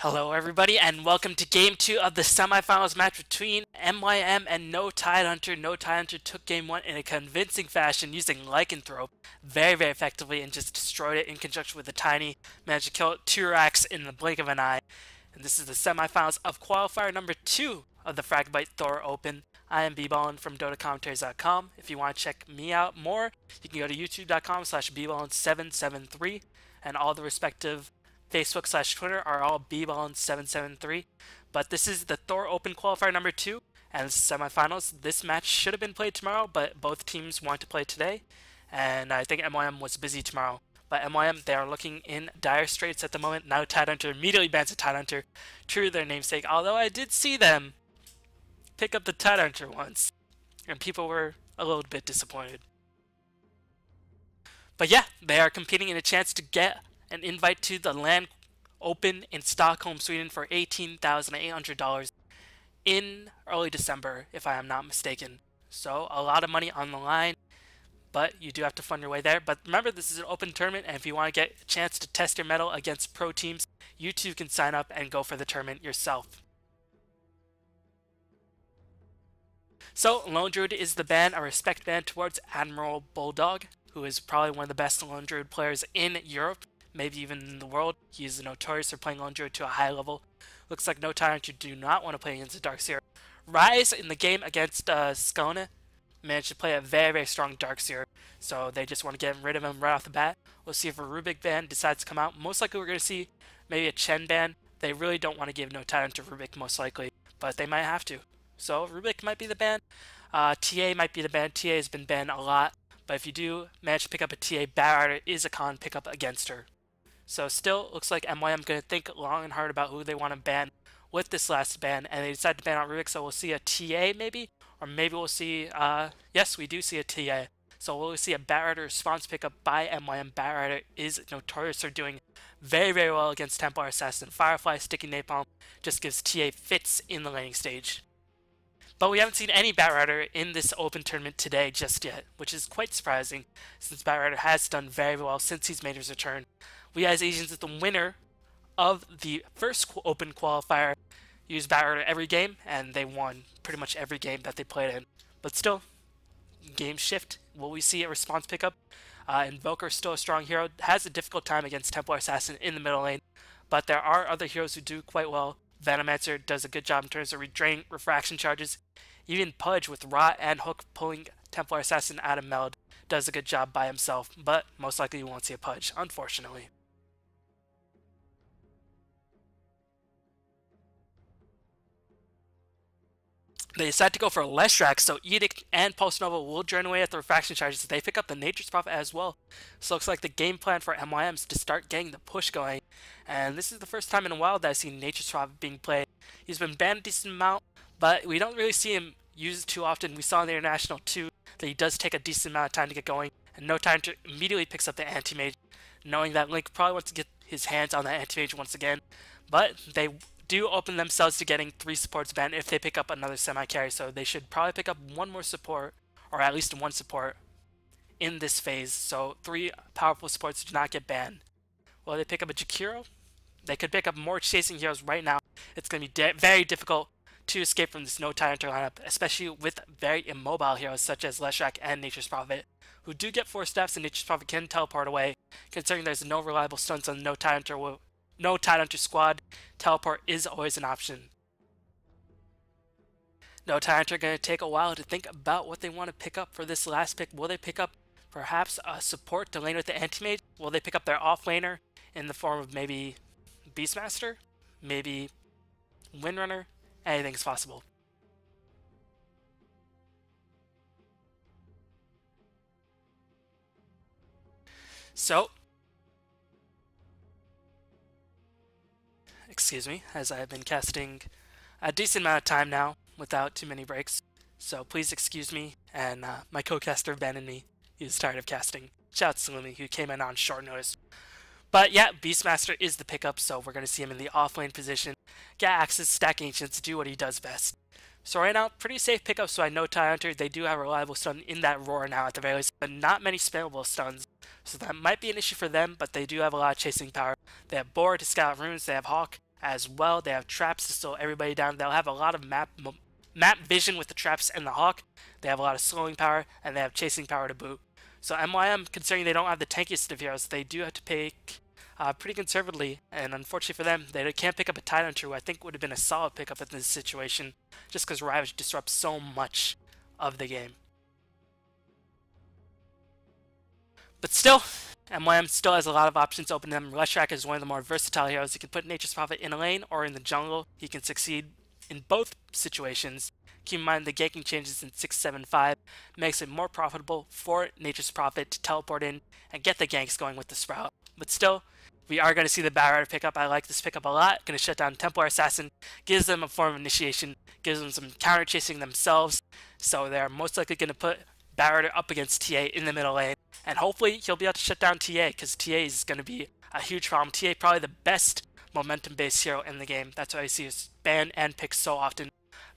Hello everybody and welcome to game 2 of the semifinals match between MYM and No Tidehunter. No Tidehunter took game 1 in a convincing fashion using Lycanthrope very effectively and just destroyed it in conjunction with the Tiny. Managed to kill it 2 racks in the blink of an eye. And this is the semifinals of Qualifier number 2 of the Fragbite THOR Open. I am bballin from DotaCommentaries.com. If you want to check me out more, you can go to youtube.com/bballin773 and all the respective Facebook/Twitter are all bballin773. But this is the THOR Open Qualifier number 2 and the semifinals. This match should have been played tomorrow, but both teams want to play today. And I think MYM was busy tomorrow. But MYM, they are looking in dire straits at the moment. Now Tidehunter immediately bans a Tidehunter, true to their namesake. Although I did see them pick up the Tidehunter once, and people were a little bit disappointed. But yeah, they are competing in a chance to get an invite to the LAN Open in Stockholm, Sweden for $18,800 in early December, if I am not mistaken. So a lot of money on the line, but you do have to fund your way there. But remember, this is an open tournament, and if you want to get a chance to test your mettle against pro teams, you too can sign up and go for the tournament yourself. So Lone Druid is the ban, a respect ban towards Admiral Bulldog, who is probably one of the best Lone Druid players in Europe, maybe even in the world. He is notorious for playing Lone Druid to a high level. Looks like No Tidehunter do not want to play against the Darkseer. Rise in the game against Skone managed to play a very strong Darkseer, so they just want to get rid of him right off the bat. We'll see if a Rubik ban decides to come out. Most likely we're going to see maybe a Chen ban. They really don't want to give No Tidehunter Rubik most likely, but they might have to. So Rubik might be the ban. TA might be the ban. TA has been banned a lot, but if you do manage to pick up a TA, Batrider is a con pickup against her. So still looks like MYM going to think long and hard about who they want to ban with this last ban, and they decided to ban out Rubik, so we'll see a TA maybe, or maybe we'll see, yes, we do see a TA. So we'll see a Batrider response pickup by MYM. Batrider is notorious for doing very well against Templar Assassin. Firefly, Sticky Napalm just gives TA fits in the laning stage. But we haven't seen any Batrider in this open tournament today just yet, which is quite surprising, since Batrider has done very well since he's made his return. We as Asians, the winner of the first open qualifier, used Batrider every game, and they won pretty much every game that they played in. But still, game shift. Will we see a response pickup? Invoker, still a strong hero, has a difficult time against Templar Assassin in the middle lane, but there are other heroes who do quite well. Venomancer does a good job in terms of redrain refraction charges. Even Pudge with Rot and Hook pulling Templar Assassin out of Meld does a good job by himself, but most likely you won't see a Pudge, unfortunately. They decide to go for Leshrac, so Edict and Pulse Nova will drain away at the refraction charges. They pick up the Nature's Prophet as well. So it looks like the game plan for MYM is to start getting the push going. And this is the first time in a while that I've seen Nature's Prophet being played. He's been banned a decent amount, but we don't really see him use it too often. We saw in the International too that he does take a decent amount of time to get going. And No Tidehunter immediately picks up the Anti-Mage, knowing that Link probably wants to get his hands on that Anti-Mage once again. But they do open themselves to getting 3 supports banned if they pick up another semi-carry, so they should probably pick up one more support, or at least one support in this phase, so 3 powerful supports do not get banned. Will they pick up a Jakiro? They could pick up more chasing heroes right now. It's going to be very difficult to escape from this No Tidehunter lineup, especially with very immobile heroes such as Leshrac and Nature's Prophet, who do get 4 staffs and Nature's Prophet can teleport away. Considering there's no reliable stuns on No Tidehunter squad, teleport is always an option. No Tidehunter going to take a while to think about what they want to pick up for this last pick. Will they pick up perhaps a support to lane with the Anti-Mage? Will they pick up their off-laner in the form of maybe Beastmaster? Maybe Windrunner? Anything's possible. So, excuse me, as I have been casting a decent amount of time now without too many breaks. So please excuse me, and my co-caster abandoned me. He was tired of casting. Shouts to Lumi, who came in on short notice. But yeah, Beastmaster is the pickup, so we're going to see him in the off-lane position. Get access, stack Ancients, do what he does best. So right now, pretty safe pickup, so I know Tidehunter, they do have a reliable stun in that Roar now at the very least, but not many spammable stuns. So that might be an issue for them, but they do have a lot of chasing power. They have Boar to scout runes, they have Hawk, as well. They have traps to slow everybody down. They'll have a lot of map vision with the traps and the hawk. They have a lot of slowing power, and they have chasing power to boot. So MYM, considering they don't have the tankiest of heroes, they do have to pick pretty conservatively, and unfortunately for them, they can't pick up a Tidehunter, who I think would have been a solid pickup in this situation, just because Ravage disrupts so much of the game. But still, MYM still has a lot of options open to them. Leshrac is one of the more versatile heroes. He can put Nature's Prophet in a lane or in the jungle. He can succeed in both situations. Keep in mind the ganking changes in 675 makes it more profitable for Nature's Prophet to teleport in and get the ganks going with the Sprout. But still, we are going to see the Batrider pickup. I like this pickup a lot. Going to shut down Templar Assassin, gives them a form of initiation, gives them some counter chasing themselves. So they're most likely going to put Batrider up against TA in the middle lane. And hopefully he'll be able to shut down TA, because TA is going to be a huge problem. TA probably the best momentum-based hero in the game. That's why I see his ban and pick so often.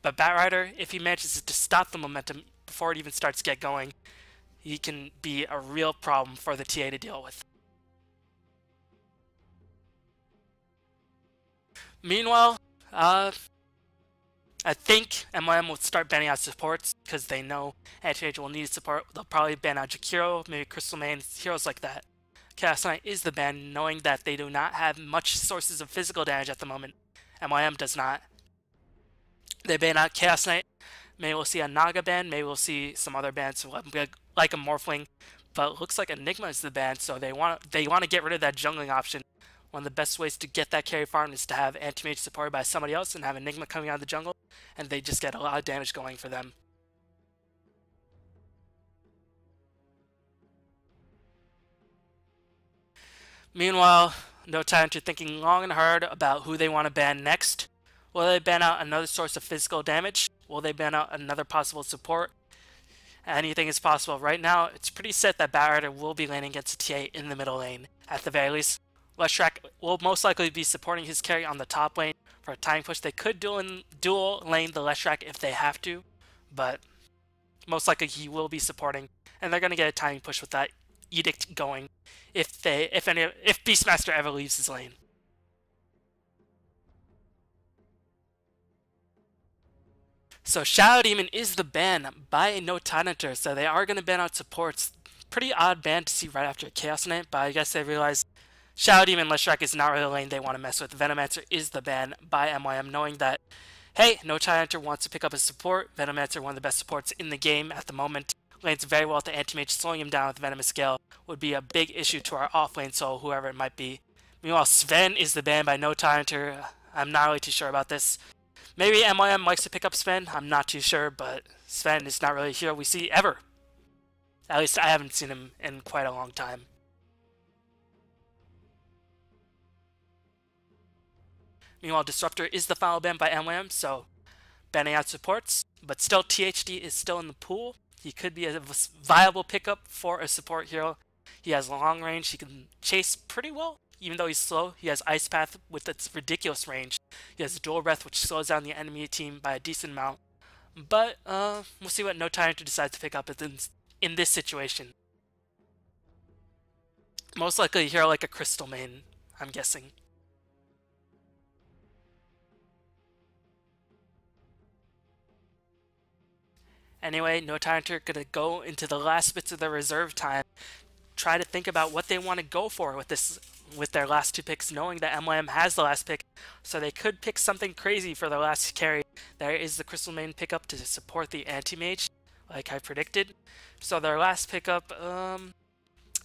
But Batrider, if he manages to stop the momentum before it even starts to get going, he can be a real problem for the TA to deal with. Meanwhile, I think MYM will start banning out supports because they know Anti-Mage will need support. They'll probably ban out Jakiro, maybe Crystal Main, heroes like that. Chaos Knight is the ban, knowing that they do not have much sources of physical damage at the moment. MYM does not. They ban out Chaos Knight. Maybe we'll see a Naga ban, maybe we'll see some other bans like a Morphling. But it looks like Enigma is the ban, so they want to get rid of that jungling option. One of the best ways to get that carry farm is to have Anti-Mage supported by somebody else and have Enigma coming out of the jungle, and they just get a lot of damage going for them. Meanwhile, No Tidehunter thinking long and hard about who they want to ban next. Will they ban out another source of physical damage? Will they ban out another possible support? Anything is possible. Right now, it's pretty set that Batrider will be laning against TA in the middle lane, at the very least. Leshrac will most likely be supporting his carry on the top lane for a time push. They could dual lane the Leshrac if they have to, but most likely he will be supporting, and they're going to get a timing push with that edict going if Beastmaster ever leaves his lane. So Shadow Demon is the ban by No Tidehunter, so they are going to ban out supports. Pretty odd ban to see right after Chaos Knight, but I guess they realize Shadow Demon Leshrac is not really the lane they want to mess with. Venomancer is the ban by MYM, knowing that, hey, No Tidehunter wants to pick up his support. Venomancer, one of the best supports in the game at the moment, lanes very well with the Anti-Mage. Slowing him down with Venomous Scale would be a big issue to our off-lane soul, whoever it might be. Meanwhile, Sven is the ban by No Tidehunter. I'm not really too sure about this. Maybe MYM likes to pick up Sven, I'm not too sure, but Sven is not really a hero we see ever. At least I haven't seen him in quite a long time. Meanwhile, Disruptor is the final ban by MYM, so banning out supports, but still THD is still in the pool. He could be a viable pickup for a support hero. He has long range, he can chase pretty well. Even though he's slow, he has Ice Path with its ridiculous range. He has Dual Breath, which slows down the enemy team by a decent amount. But we'll see what No Tidehunter decides to pick up in this situation. Most likely a hero like a Crystal Main, I'm guessing. Anyway, No Tidehunter gonna go into the last bits of their reserve time, try to think about what they want to go for with their last two picks, knowing that MYM has the last pick, so they could pick something crazy for their last carry. There is the Crystal Main pickup to support the Anti-Mage, like I predicted. So their last pickup,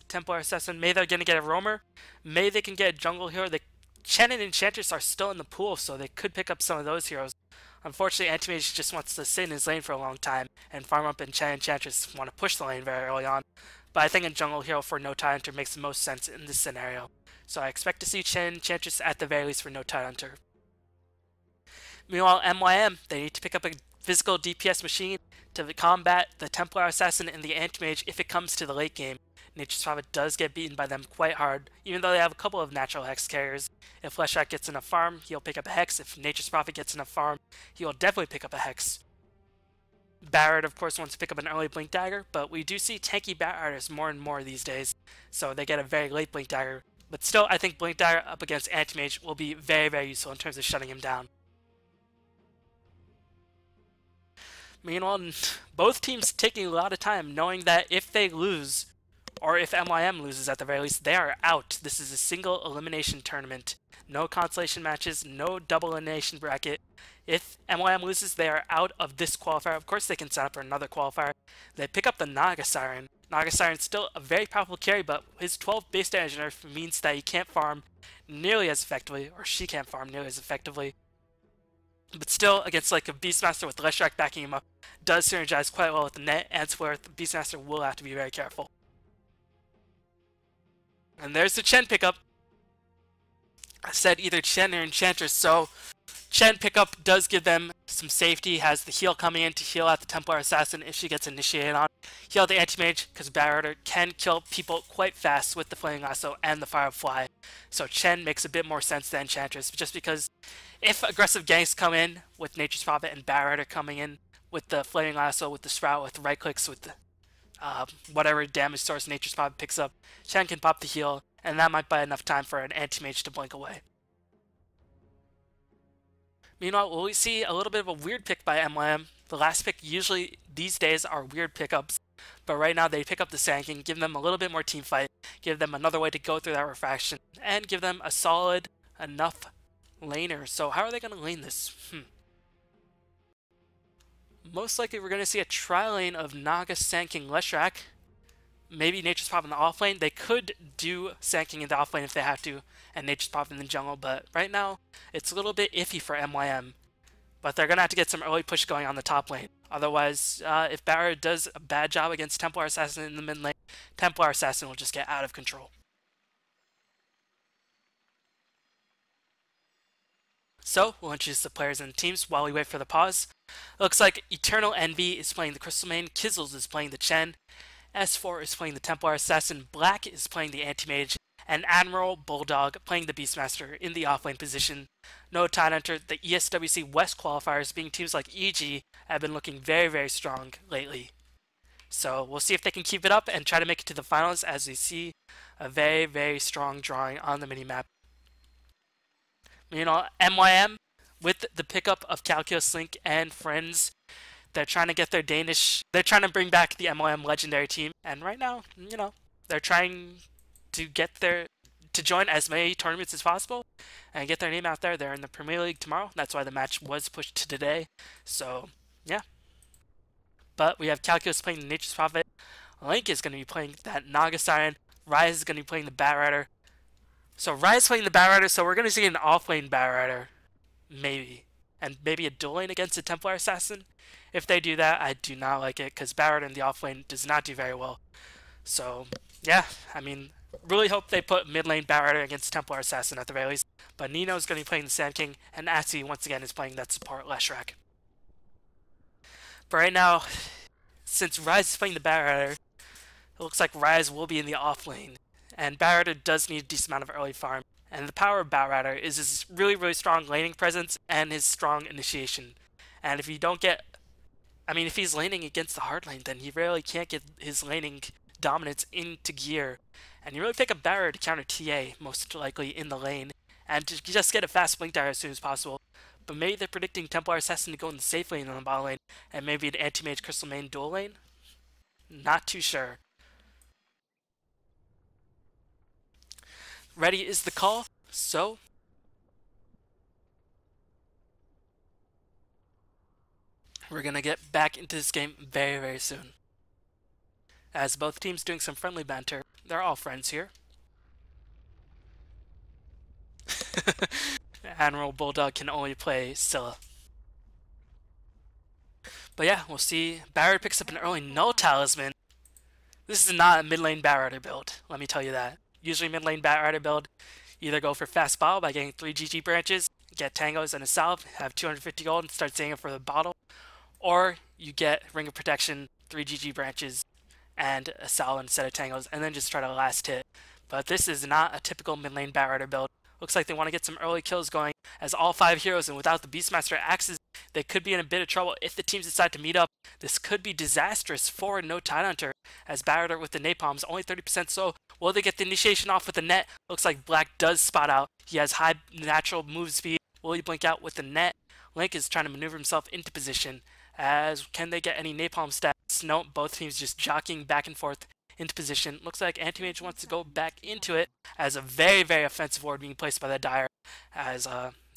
Templar Assassin, maybe they're going to get a Roamer, maybe they can get a jungle hero. Chen and Enchantress are still in the pool, so they could pick up some of those heroes. Unfortunately, Anti-Mage just wants to sit in his lane for a long time, and farm up and Chen and Enchantress want to push the lane very early on. But I think a jungle hero for No Tidehunter makes the most sense in this scenario. So I expect to see Chen and Enchantress at the very least for No Tidehunter. Meanwhile, MYM, they need to pick up a physical DPS machine to combat the Templar Assassin and the Anti-Mage if it comes to the late game. Nature's Prophet does get beaten by them quite hard, even though they have a couple of natural Hex carriers. If Leshrac gets enough farm, he'll pick up a Hex. If Nature's Prophet gets enough farm, he will definitely pick up a Hex. Barrett, of course, wants to pick up an early Blink Dagger, but we do see tanky Battriders more and more these days, so they get a very late Blink Dagger But still, I think Blink Dagger up against Anti-Mage will be very, very useful in terms of shutting him down. Meanwhile, both teams taking a lot of time, knowing that if they lose, or if MYM loses at the very least, they are out. This is a single elimination tournament. No consolation matches, no double elimination bracket. If MYM loses, they are out of this qualifier. Of course, they can sign up for another qualifier. They pick up the Naga Siren. Naga Siren's still a very powerful carry, but his 12 base damage nerf means that he can't farm nearly as effectively, or she can't farm nearly as effectively. But still, against like a Beastmaster with Leshrac backing him up, does synergize quite well with the net, and Swear the Beastmaster will have to be very careful. And there's the Chen pickup. I said either Chen or Enchantress, so Chen pickup does give them some safety, has the heal coming in to heal out the Templar Assassin if she gets initiated on. Heal the Anti-Mage, because Barrier can kill people quite fast with the Flaming Lasso and the Firefly. So Chen makes a bit more sense than Enchantress, just because if aggressive ganks come in with Nature's Prophet and Barrier coming in with the Flaming Lasso, with the Sprout, with the right clicks, with the whatever damage source Nature's Prophet picks up, Chen can pop the heal, and that might buy enough time for an Anti-Mage to blink away. Meanwhile, will we see a little bit of a weird pick by MYM? The last pick usually these days are weird pickups, but right now they pick up the Sand King, give them a little bit more team fight, give them another way to go through that refraction, and give them a solid enough laner. So how are they going to lane this? Most likely we're going to see a tri-lane of Naga, Sand King, Leshrac. Maybe Nature's Prophet in the offlane. They could do Sand King in the offlane if they have to, and Nature's Prophet in the jungle, but right now it's a little bit iffy for MYM. But they're going to have to get some early push going on the top lane. Otherwise, if Barrier does a bad job against Templar Assassin in the mid lane, Templar Assassin will just get out of control. So, we'll introduce the players and teams while we wait for the pause. It looks like Eternal Envy is playing the Crystal Main, Kizzles is playing the Chen, S4 is playing the Templar Assassin, Black is playing the Anti-Mage, and Admiral Bulldog playing the Beastmaster in the offlane position. No Tidehunter, the ESWC West qualifiers being teams like EG have been looking very, very strong lately. So we'll see if they can keep it up and try to make it to the finals as we see a very, very strong drawing on the minimap. Meanwhile, MYM, with the pickup of Calculus Link and friends, they're trying to get their they're trying to bring back the MYM legendary team, and right now, they're trying to join as many tournaments as possible and get their name out there. They're in the Premier League tomorrow. That's why the match was pushed to today. So, yeah. But we have Calculus playing the Nature's Prophet. Link is going to be playing that Naga Siren. Rise is going to be playing the Bat Rider. So Rise playing the Bat Rider, so we're going to see an offlane Bat Rider. Maybe. And maybe a dual lane against a Templar Assassin. If they do that, I do not like it, because Bat Rider in the offlane does not do very well. So, yeah, I mean, really hope they put mid lane Bat Rider against Templar Assassin at the very least. But Nino is going to be playing the Sand King, and Atsi once again is playing that support Leshrac. But right now, since Rise is playing the Bat Rider, it looks like Rise will be in the offlane. And Bat Rider does need a decent amount of early farm. And the power of Bat Rider is his really, really strong laning presence and his strong initiation. And if you don't get... if he's laning against the hard lane, then he really can't get his laning dominance into gear. And you really pick up Bat Rider to counter TA, most likely, in the lane. And to just get a fast blink dagger as soon as possible. But maybe they're predicting Templar Assassin to go in the safe lane on the bottom lane. And maybe an Anti-Mage Crystal Main dual lane? Not too sure. Ready is the call, so we're going to get back into this game very, very soon. As both teams doing some friendly banter. They're all friends here. Admiral Bulldog can only play Scylla. But yeah, we'll see. Barrier picks up an early Null Talisman. This is not a mid lane Bat Rider build, let me tell you that. Usually mid lane Bat Rider build, either go for fast bottle by getting 3 GG branches, get tangos and a salve, have 250 gold and start saving it for the bottle, or you get Ring of Protection, 3 GG branches, and a salve instead of tangos, and then just try to last hit. But this is not a typical mid lane Bat Rider build. Looks like they want to get some early kills going as all 5 heroes, and without the Beastmaster axes, they could be in a bit of trouble if the teams decide to meet up. This could be disastrous for no Tidehunter, as Barretter with the napalms, only 30% so. Will they get the initiation off with the net? Looks like Black does spot out. He has high natural move speed. Will he blink out with the net? Link is trying to maneuver himself into position. As can they get any napalm stats? No, both teams just jockeying back and forth into position. Looks like Anti-Mage wants to go back into it as a very, very offensive ward being placed by the Dire, as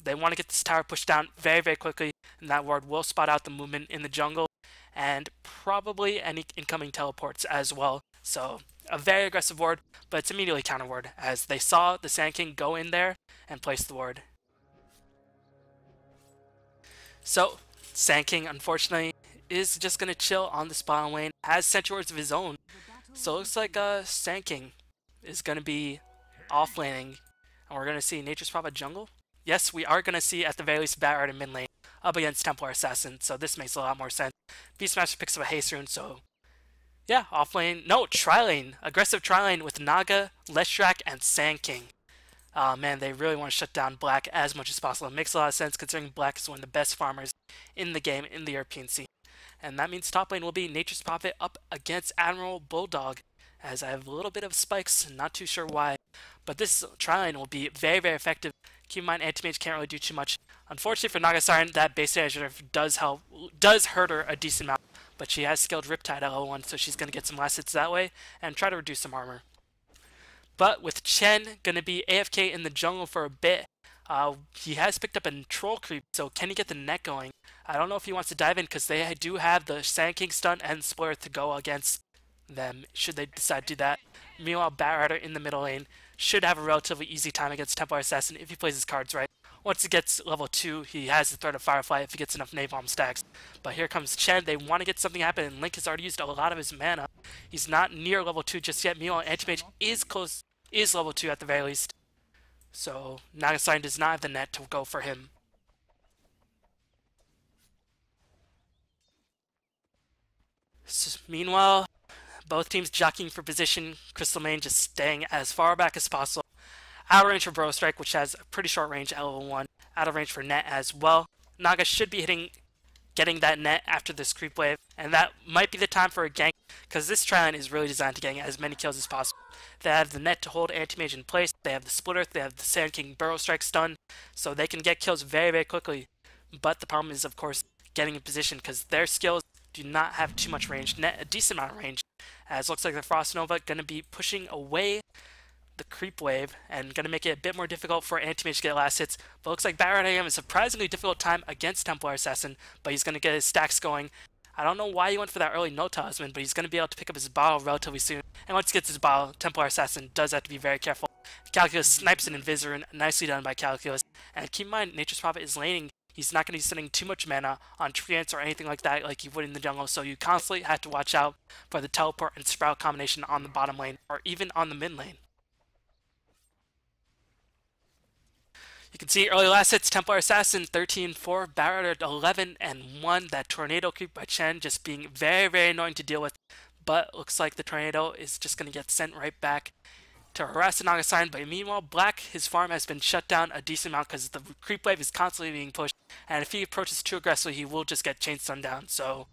they want to get this tower pushed down very, very quickly, and that ward will spot out the movement in the jungle and probably any incoming teleports as well. So a very aggressive ward, but it's immediately counter ward as they saw the Sand King go in there and place the ward. So Sand King, unfortunately, is just going to chill on the bottom lane, has sentry wards of his own. So it looks like Sand King is going to be off laning, and we're going to see Nature's Prophet jungle. Yes, we are going to see at the very least Barrett in mid lane up against Templar Assassin, so this makes a lot more sense. Beastmaster picks up a haste rune, so yeah, off lane. No, tri lane. Aggressive tri lane with Naga, Leshrac, and Sand King. Man, they really want to shut down Black as much as possible. It makes a lot of sense considering Black is one of the best farmers in the game in the European scene. And that means top lane will be Nature's Prophet up against Admiral Bulldog, as I have a little bit of spikes, not too sure why. But this tri-lane will be very, very effective. Keep in mind, Anti-Mage can't really do too much. Unfortunately for Naga Siren, that base damage does hurt her a decent amount, but she has skilled Riptide at level 1, so she's going to get some last hits that way and try to reduce some armor. But with Chen going to be AFK in the jungle for a bit, he has picked up a troll creep, so can he get the net going? I don't know if he wants to dive in because they do have the Sand King stun and Splitter to go against them should they decide to do that. Meanwhile, Batrider in the middle lane should have a relatively easy time against Templar Assassin if he plays his cards right. Once he gets level 2, he has the threat of Firefly if he gets enough napalm stacks. But here comes Chen. They want to get something happen, and Link has already used a lot of his mana. He's not near level 2 just yet. Meanwhile, Anti-Mage is level 2 at the very least. So Nagasine does not have the net to go for him. So, meanwhile, both teams jockeying for position. Crystal Main just staying as far back as possible. Out of range for Burrow Strike, which has a pretty short range at level 1. Out of range for net as well. Naga should be getting that net after this creep wave, and that might be the time for a gank, because this tri-lane is really designed to get as many kills as possible. They have the net to hold Anti-Mage in place, they have the Splitter, they have the Sand King Burrow Strike stun, so they can get kills very, very quickly. But the problem is, of course, getting in position, because their skills do not have too much range, net a decent amount of range, as looks like the Frost Nova going to be pushing away the creep wave and going to make it a bit more difficult for Anti-Mage to get last hits. But looks like Barrett having a surprisingly difficult time against Templar Assassin, but he's going to get his stacks going. I don't know why he went for that early no talisman, but he's going to be able to pick up his bottle relatively soon. And once he gets his bottle, Templar Assassin does have to be very careful. Calculus snipes an Invisirun, nicely done by Calculus. And keep in mind, Nature's Prophet is laning. He's not going to be spending too much mana on treants or anything like that like you would in the jungle, so you constantly have to watch out for the teleport and sprout combination on the bottom lane, or even on the mid lane. You can see early last hits, Templar Assassin 13-4, Barrett 11-1. That tornado creep by Chen just being very, very annoying to deal with. But looks like the tornado is just going to get sent right back to harass the Naga Siren. But meanwhile, Black, his farm has been shut down a decent amount because the creep wave is constantly being pushed. And if he approaches too aggressively, he will just get chain stun down. So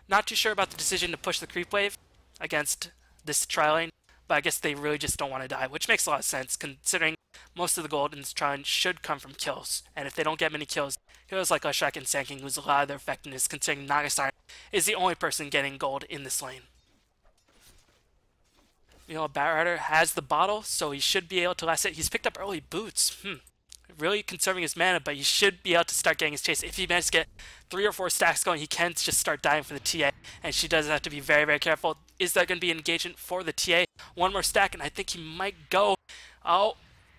not too sure about the decision to push the creep wave against this tri-lane. But I guess they really just don't want to die, which makes a lot of sense considering most of the gold in this tri-lane should come from kills. And if they don't get many kills, heroes like Leshrac and Sand King lose a lot of their effectiveness considering Naga Siren is the only person getting gold in this lane. You know, Batrider has the bottle, so he should be able to last it. He's picked up early boots. Really conserving his mana, but he should be able to start getting his chase. If he manages to get 3 or 4 stacks going, he can just start dying for the TA, and she does have to be very, very careful. Is there going to be an engagement for the TA? One more stack, and I think he might go. Oh,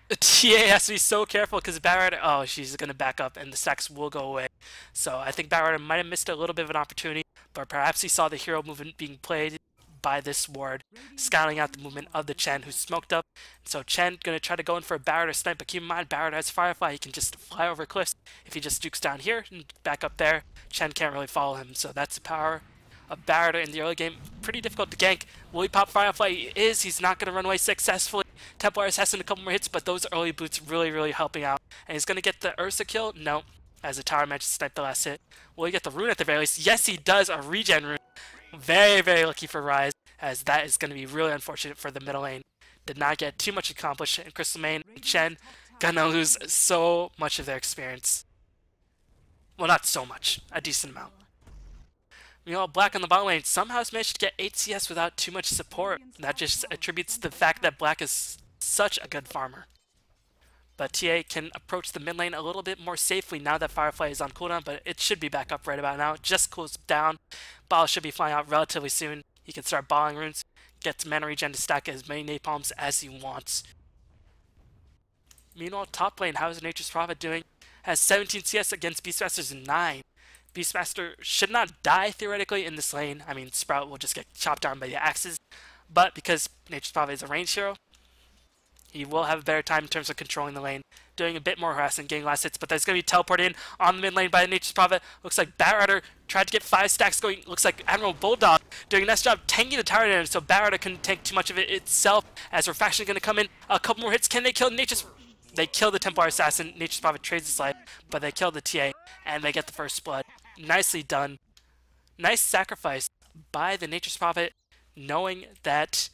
the TA has to be so careful because Batrider, oh, she's going to back up, and the stacks will go away. So I think Batrider might have missed a little bit of an opportunity, but perhaps he saw the hero movement being played by this ward, scouting out the movement of the Chen, who's smoked up. So Chen gonna try to go in for a Barrett snipe, but keep in mind Barrett has Firefly. He can just fly over cliffs. If he just dukes down here and back up there, Chen can't really follow him. So that's the power of Barrett in the early game. Pretty difficult to gank. Will he pop Firefly? He is. He's not gonna run away successfully. Templar Assassin a couple more hits, but those early boots really helping out. And he's going to get the Ursa kill? No, as the tower manages to snipe the last hit. Will he get the rune at the very least? Yes, he does, a regen rune. Very lucky for Rise, as that is going to be really unfortunate for the middle lane. Did not get too much accomplished, and Crystal Main and Chen gonna lose so much of their experience. Well, not so much, a decent amount. Meanwhile, Black on the bottom lane somehow has managed to get 8 CS without too much support. That just attributes to the fact that Black is such a good farmer. But TA can approach the mid lane a little bit more safely now that Firefly is on cooldown, but it should be back up right about now. It just cools down. Ball should be flying out relatively soon. He can start balling runes, gets mana regen to stack as many napalms as he wants. Meanwhile, top lane, how is Nature's Prophet doing? Has 17 CS against Beastmaster's 9. Beastmaster should not die theoretically in this lane. I mean, Sprout will just get chopped down by the axes. But because Nature's Prophet is a range hero, he will have a better time in terms of controlling the lane, doing a bit more harassment, getting last hits, but there's going to be teleported in on the mid lane by Nature's Prophet. Looks like Batrider tried to get 5 stacks going. Looks like Admiral Bulldog doing a nice job tanking the tower damage, so Batrider couldn't take too much of it itself, as Refraction is going to come in. A couple more hits. Can they kill Nature's... They kill the Templar Assassin. Nature's Prophet trades his life, but they kill the TA, and they get the first blood. Nicely done. Nice sacrifice by the Nature's Prophet, knowing that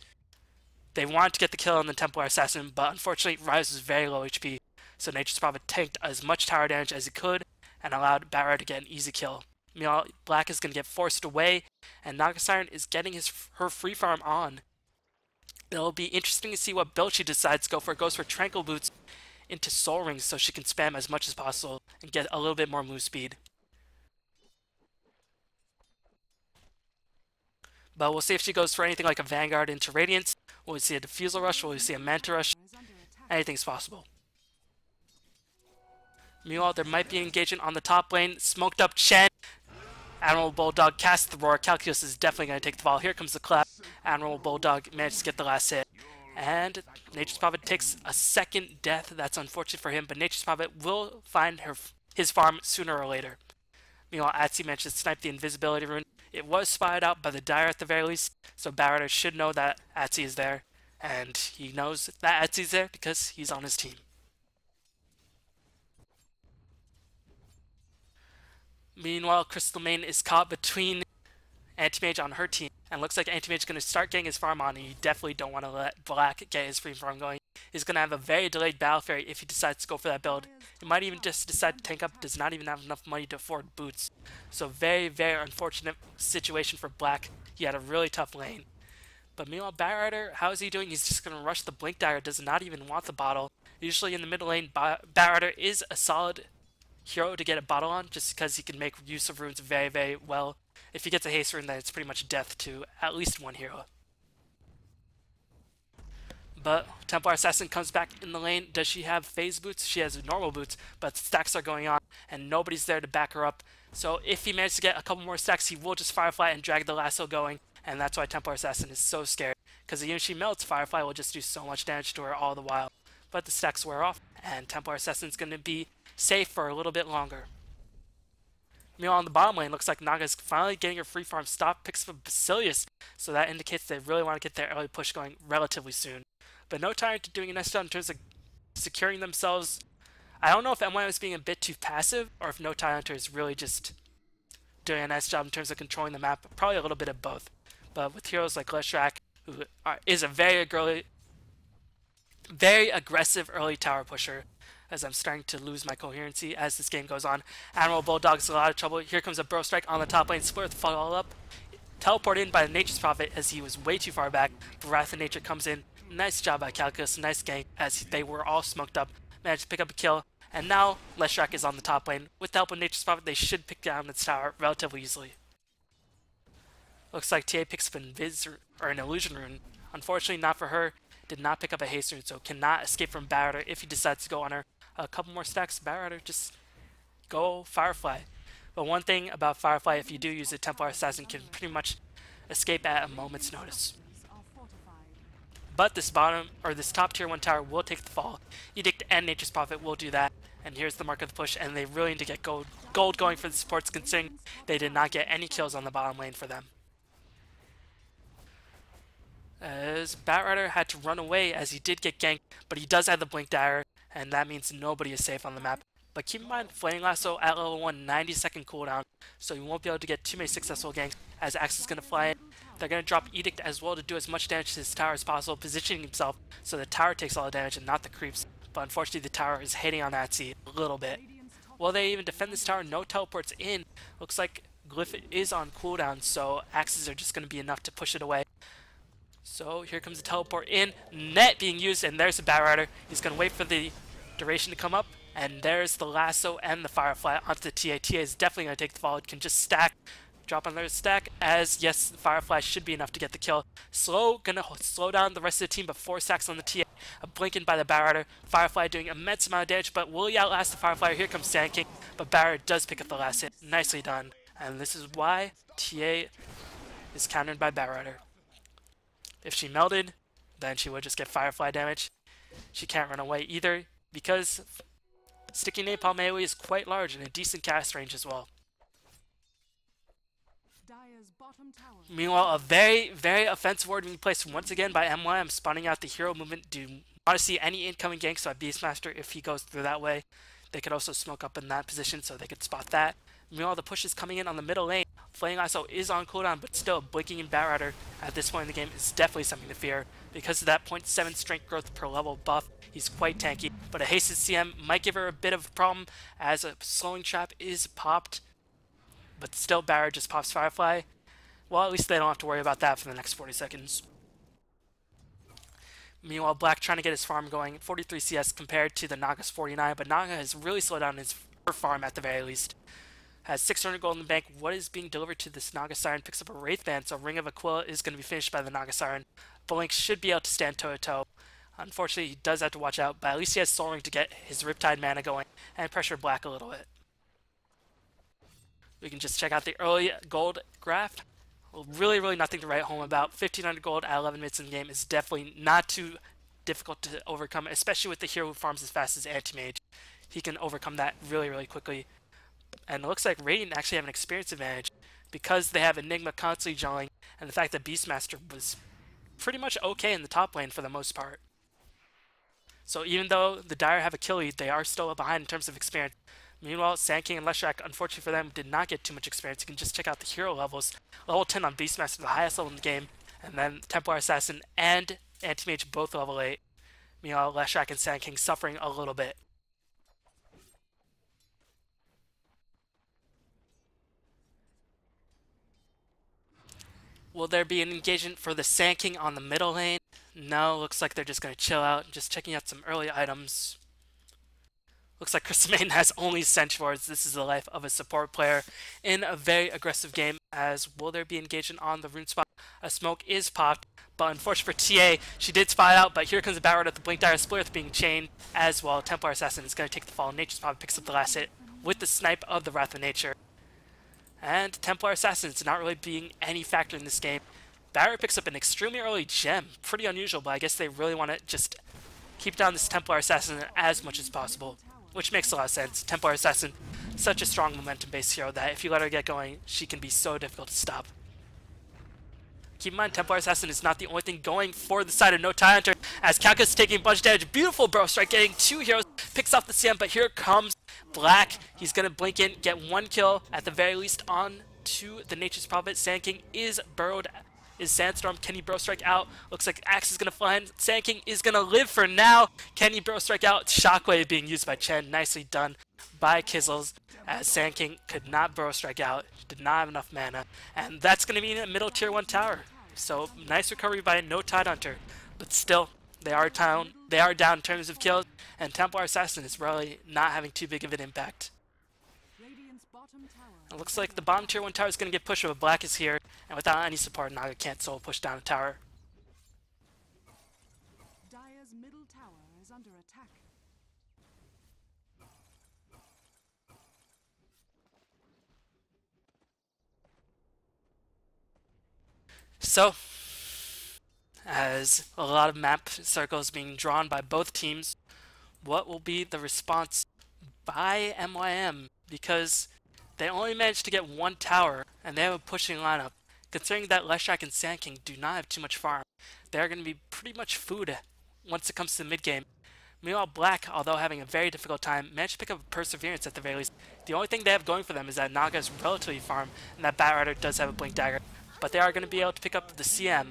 they wanted to get the kill on the Templar Assassin, but unfortunately Rise was very low HP, so Nature's Prophet tanked as much tower damage as he could and allowed Barra to get an easy kill. Meanwhile, Black is going to get forced away, and Naga Siren is getting her free farm on. It'll be interesting to see what build she decides to go for. It goes for Tranquil Boots into Soul Rings so she can spam as much as possible and get a little bit more move speed. But we'll see if she goes for anything like a Vanguard into Radiance. Will we see a Diffusal Rush? Will we see a Manta Rush? Anything's possible. Meanwhile, there might be an engagement on the top lane. Smoked up Chen. Admiral Bulldog casts the Roar. Calculus is definitely going to take the ball. Here comes the clap. Admiral Bulldog manages to get the last hit. And Nature's Prophet takes a second death. That's unfortunate for him, but Nature's Prophet will find his farm sooner or later. Meanwhile, Atsi manages to snipe the invisibility rune. It was spotted out by the Dire at the very least, so Barrier should know that Atsi is there, and he knows that Atsi is there because he's on his team. Meanwhile, Crystal Main is caught between Anti-Mage on her team, and looks like Anti-Mage is going to start getting his farm on, and you definitely don't want to let Black get his free farm going. He's going to have a very delayed Battle Fairy if he decides to go for that build. He might even just decide to tank up, does not even have enough money to afford boots. So very unfortunate situation for Black. He had a really tough lane. But meanwhile, Batrider, how is he doing? He's just going to rush the Blink Dagger, does not even want the bottle. Usually in the middle lane, Batrider is a solid hero to get a bottle on, just because he can make use of runes very well. If he gets a haste rune, then it's pretty much death to at least one hero. But Templar Assassin comes back in the lane. Does she have phase boots? She has normal boots, but stacks are going on, and nobody's there to back her up. So if he manages to get a couple more stacks, he will just Firefly and drag the lasso going, and that's why Templar Assassin is so scared. Because even if she melts, Firefly will just do so much damage to her all the while. But the stacks wear off, and Templar Assassin's going to be safe for a little bit longer. Meanwhile, on the bottom lane, looks like Naga's finally getting her free farm stop, picks up Basilius, so that indicates they really want to get their early push going relatively soon. But no Tidehunter doing a nice job in terms of securing themselves. I don't know if MYM is being a bit too passive, or if no Tidehunter is really just doing a nice job in terms of controlling the map. Probably a little bit of both. But with heroes like Leshrac, who is a very aggressive early tower pusher, as I'm starting to lose my coherency as this game goes on. Admiral Bulldog's in a lot of trouble. Here comes a Bro Strike on the top lane. Split the follow up. Teleported in by the Nature's Prophet as he was way too far back. But Wrath of Nature comes in. Nice job by Calculus. Nice gank as they were all smoked up. Managed to pick up a kill. And now Leshrac is on the top lane. With the help of Nature's Prophet, they should pick down its tower relatively easily. Looks like TA picks up an Illusion Rune. Unfortunately, not for her. Did not pick up a haste rune, so cannot escape from Batrider if he decides to go on her. A couple more stacks, Batrider, just go Firefly. But one thing about Firefly, if you do use it, Templar Assassin can pretty much escape at a moment's notice. But this top tier 1 tower will take the fall. Edict and Nature's Prophet will do that. And here's the mark of the push, and they really need to get gold going for the supports, considering they did not get any kills on the bottom lane for them. as Batrider had to run away as he did get ganked, but he does have the Blink Dagger, and that means nobody is safe on the map. But keep in mind, Flame Lasso at level 1, 90-second cooldown, so you won't be able to get too many successful ganks as Axe is going to fly in. They're going to drop Edict as well to do as much damage to his tower as possible, positioning himself so the tower takes all the damage and not the creeps. But unfortunately, the tower is hitting on that C a little bit. Will they even defend this tower? No teleports in. Looks like Glyph is on cooldown, so axes are just going to be enough to push it away. So here comes the teleport in, net being used, and there's the Batrider. He's going to wait for the duration to come up, and there's the lasso and the Firefly onto the TA. TA is definitely going to take the fall. It can just stack, drop on their stack, as yes, the Firefly should be enough to get the kill. Gonna slow down the rest of the team, but 4 stacks on the TA. A blinking by the Batrider. Firefly doing immense amount of damage, but will he outlast the Firefly? Here comes Sand King, but Batrider does pick up the last hit. Nicely done. And this is why TA is countered by Batrider. If she melted, then she would just get Firefly damage. She can't run away either, because Sticky Napalm AoE is quite large and a decent cast range as well. Meanwhile, a very, very offensive ward being placed once again by MYM, spawning out the hero movement. Do not see any incoming ganks by Beastmaster if he goes through that way. They could also smoke up in that position, so they could spot that. Meanwhile, the push is coming in on the middle lane. Flame Lasso is on cooldown, but still, blinking in Batrider at this point in the game is definitely something to fear. Because of that 0.7 strength growth per level buff, he's quite tanky. But a hasted CM might give her a bit of a problem, as a slowing trap is popped. But still, Batrider just pops Firefly. Well, at least they don't have to worry about that for the next 40 seconds. Meanwhile, Black trying to get his farm going, 43 CS compared to the Naga's 49, but Naga has really slowed down his farm at the very least. Has 600 gold in the bank. What is being delivered to this Naga Siren? Picks up a Wraith Band, so Ring of Aquila is going to be finished by the Naga Siren. Blink should be able to stand toe-to-toe. Unfortunately, he does have to watch out, but at least he has Soul Ring to get his Riptide mana going and pressure Black a little bit. We can just check out the early gold graph. Well, really nothing to write home about. 1500 gold at 11 minutes in the game is definitely not too difficult to overcome, especially with the hero who farms as fast as Anti-Mage. He can overcome that really quickly. And it looks like Radiant actually have an experience advantage because they have Enigma constantly jungling, and the fact that Beastmaster was pretty much okay in the top lane for the most part. So even though the Dire have a kill lead, they are still behind in terms of experience. Meanwhile, Sand King and Leshrac, unfortunately for them, did not get too much experience. You can just check out the hero levels. Level 10 on Beastmaster, the highest level in the game, and then Templar Assassin and Anti-Mage both level 8. Meanwhile, Leshrac and Sand King suffering a little bit. Will there be an engagement for the Sand King on the middle lane? No, looks like they're just going to chill out, just checking out some early items. Looks like Crystal Maiden has only Sench wards. This is the life of a support player in a very aggressive game, as will there be engagement on the rune spot? A smoke is popped, but unfortunately for TA, she did spy out, but here comes the Batrider at the Blink Dagger Splurth being chained as well. Templar Assassin is going to take the fall. Nature's Pop picks up the last hit with the snipe of the Wrath of Nature. And Templar Assassin is not really being any factor in this game. Batrider picks up an extremely early gem. Pretty unusual, but I guess they really want to just keep down this Templar Assassin as much as possible, which makes a lot of sense. Templar Assassin, such a strong momentum-based hero that if you let her get going, she can be so difficult to stop. Keep in mind, Templar Assassin is not the only thing going for the side of no Tidehunter, as Calcus is taking a bunch of damage. Beautiful Bro Strike, getting 2 heroes, picks off the CM, but here comes Black. He's going to blink in, get 1 kill at the very least on to the Nature's Prophet. Sand King is burrowed. Is Sandstorm? Can he Bro Strike out? Looks like Axe is going to fly in. Sand King is going to live for now. Can he Bro Strike out? Shockwave being used by Chen. Nicely done by Kizzles, as Sand King could not Bro Strike out. Did not have enough mana. And that's going to be a middle tier 1 tower. So nice recovery by no Tidehunter. But still, they are down in terms of kills. And Templar Assassin is really not having too big of an impact. It looks like the bottom tier 1 tower is going to get pushed, but Black is here, and without any support, Naga can't solo push down a tower. Dire's middle tower is under attack. So, as a lot of map circles being drawn by both teams, what will be the response by MYM? Because they only managed to get 1 tower, and they have a pushing lineup. Considering that Leshrac and Sand King do not have too much farm, they're going to be pretty much food once it comes to the mid game. Meanwhile, Black, although having a very difficult time, managed to pick up Perseverance at the very least. The only thing they have going for them is that Naga is relatively farm, and that Batrider does have a Blink Dagger. But they are going to be able to pick up the CM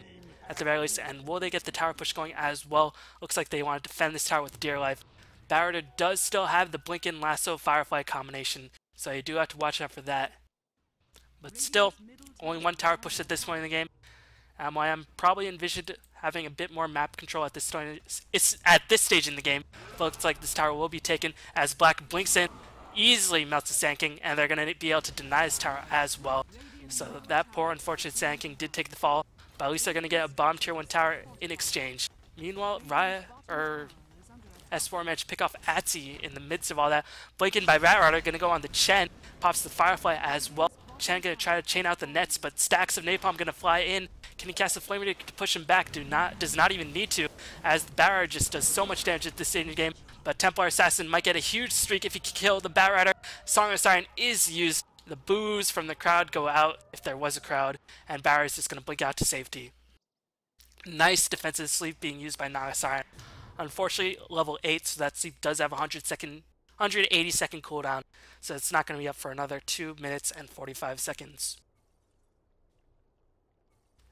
at the very least, and will they get the tower push going as well? Looks like they want to defend this tower with dear life. Batrider does still have the Blinkin Lasso Firefly combination, so you do have to watch out for that. But still, only one tower push at this point in the game. MYM probably envisioned having a bit more map control at this stage in the game. But looks like this tower will be taken as Black blinks in, easily melts the Sand King, and they're going to be able to deny this tower as well. So that poor unfortunate Sand King did take the fall, but at least they're going to get a bomb tier 1 tower in exchange. Meanwhile, S4 managed to pick off Atsi in the midst of all that. Blinking by Batrider, going to go on the Chen, pops the Firefly as well. Chen going to try to chain out the nets, but stacks of napalm going to fly in. Can he cast a Flame Eater to push him back? Does not even need to, as the Batrider just does so much damage at this stage in the game. But Templar Assassin might get a huge streak if he can kill the Batrider. Song of Siren is used. The boos from the crowd go out, if there was a crowd, and Batrider is just going to blink out to safety. Nice defensive sleep being used by Naga Siren. Unfortunately, level 8, so that sleep does have a 180 second cooldown, so it's not going to be up for another 2 minutes and 45 seconds.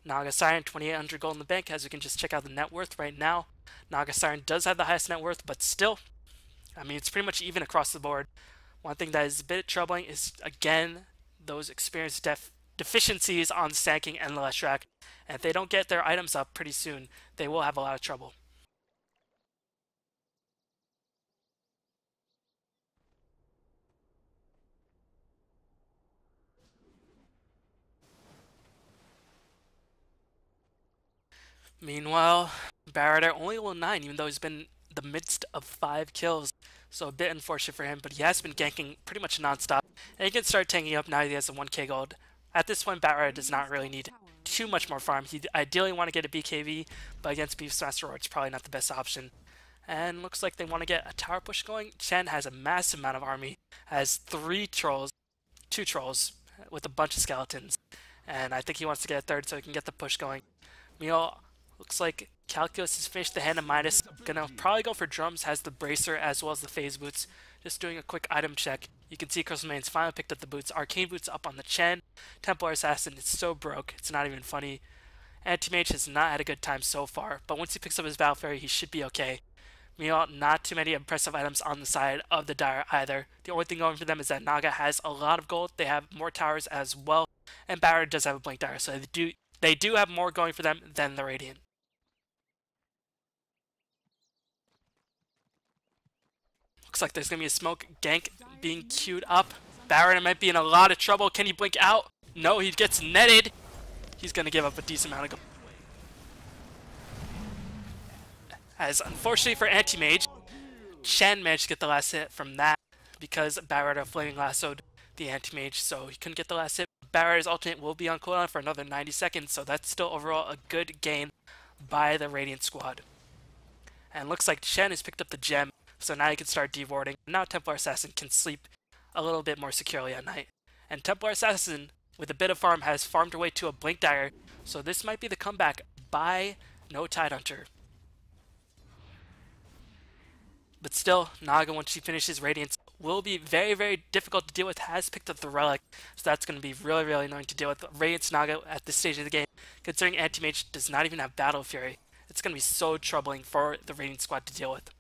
Naga Siren, 2,800 gold in the bank, as you can just check out the net worth right now. Naga Siren does have the highest net worth, but still, I mean, it's pretty much even across the board. One thing that is a bit troubling is, again, those experience deficiencies on the Sand King and the Leshrac, and if they don't get their items up pretty soon, they will have a lot of trouble. Meanwhile, Batrider only level 9, even though he's been in the midst of 5 kills. So a bit unfortunate for him, but he has been ganking pretty much non-stop. And he can start tanking up now that he has a 1k gold. At this point, Batrider does not really need too much more farm. He ideally want to get a BKB, but against Beastmaster, it's probably not the best option. And looks like they want to get a tower push going. Chen has a massive amount of army, has 2 trolls, with a bunch of skeletons. And I think he wants to get a third so he can get the push going. Meanwhile, looks like Calculus has finished the Hand of Midas. Gonna probably go for drums, has the bracer as well as the phase boots. Just doing a quick item check. You can see Crystal Main's finally picked up the boots. Arcane boots up on the Chen. Templar Assassin is so broke, it's not even funny. Anti-Mage has not had a good time so far, but once he picks up his Battle Fairy, he should be okay. Meanwhile, not too many impressive items on the side of the Dire either. The only thing going for them is that Naga has a lot of gold. They have more towers as well, and Batrider does have a Blink Dire, so they do have more going for them than the Radiant. Looks like there's going to be a smoke gank being queued up. Batrider might be in a lot of trouble. Can he blink out? No, he gets netted. He's going to give up a decent amount of gold. As unfortunately for Anti-Mage, Chen managed to get the last hit from that because Batrider Flaming Lassoed the Anti-Mage, so he couldn't get the last hit. Batrider's ultimate will be on cooldown for another 90 seconds, so that's still overall a good gain by the Radiant squad. And looks like Chen has picked up the gem, so now he can start dewarding. Now Templar Assassin can sleep a little bit more securely at night. And Templar Assassin, with a bit of farm, has farmed her way to a Blink Dagger, so this might be the comeback by no Tidehunter. But still, Naga, once she finishes Radiance, will be very, very difficult to deal with. Has picked up the Relic, so that's going to be really, really annoying to deal with. Radiance Naga at this stage of the game, considering Anti-Mage does not even have Battle Fury. It's going to be so troubling for the Radiant squad to deal with.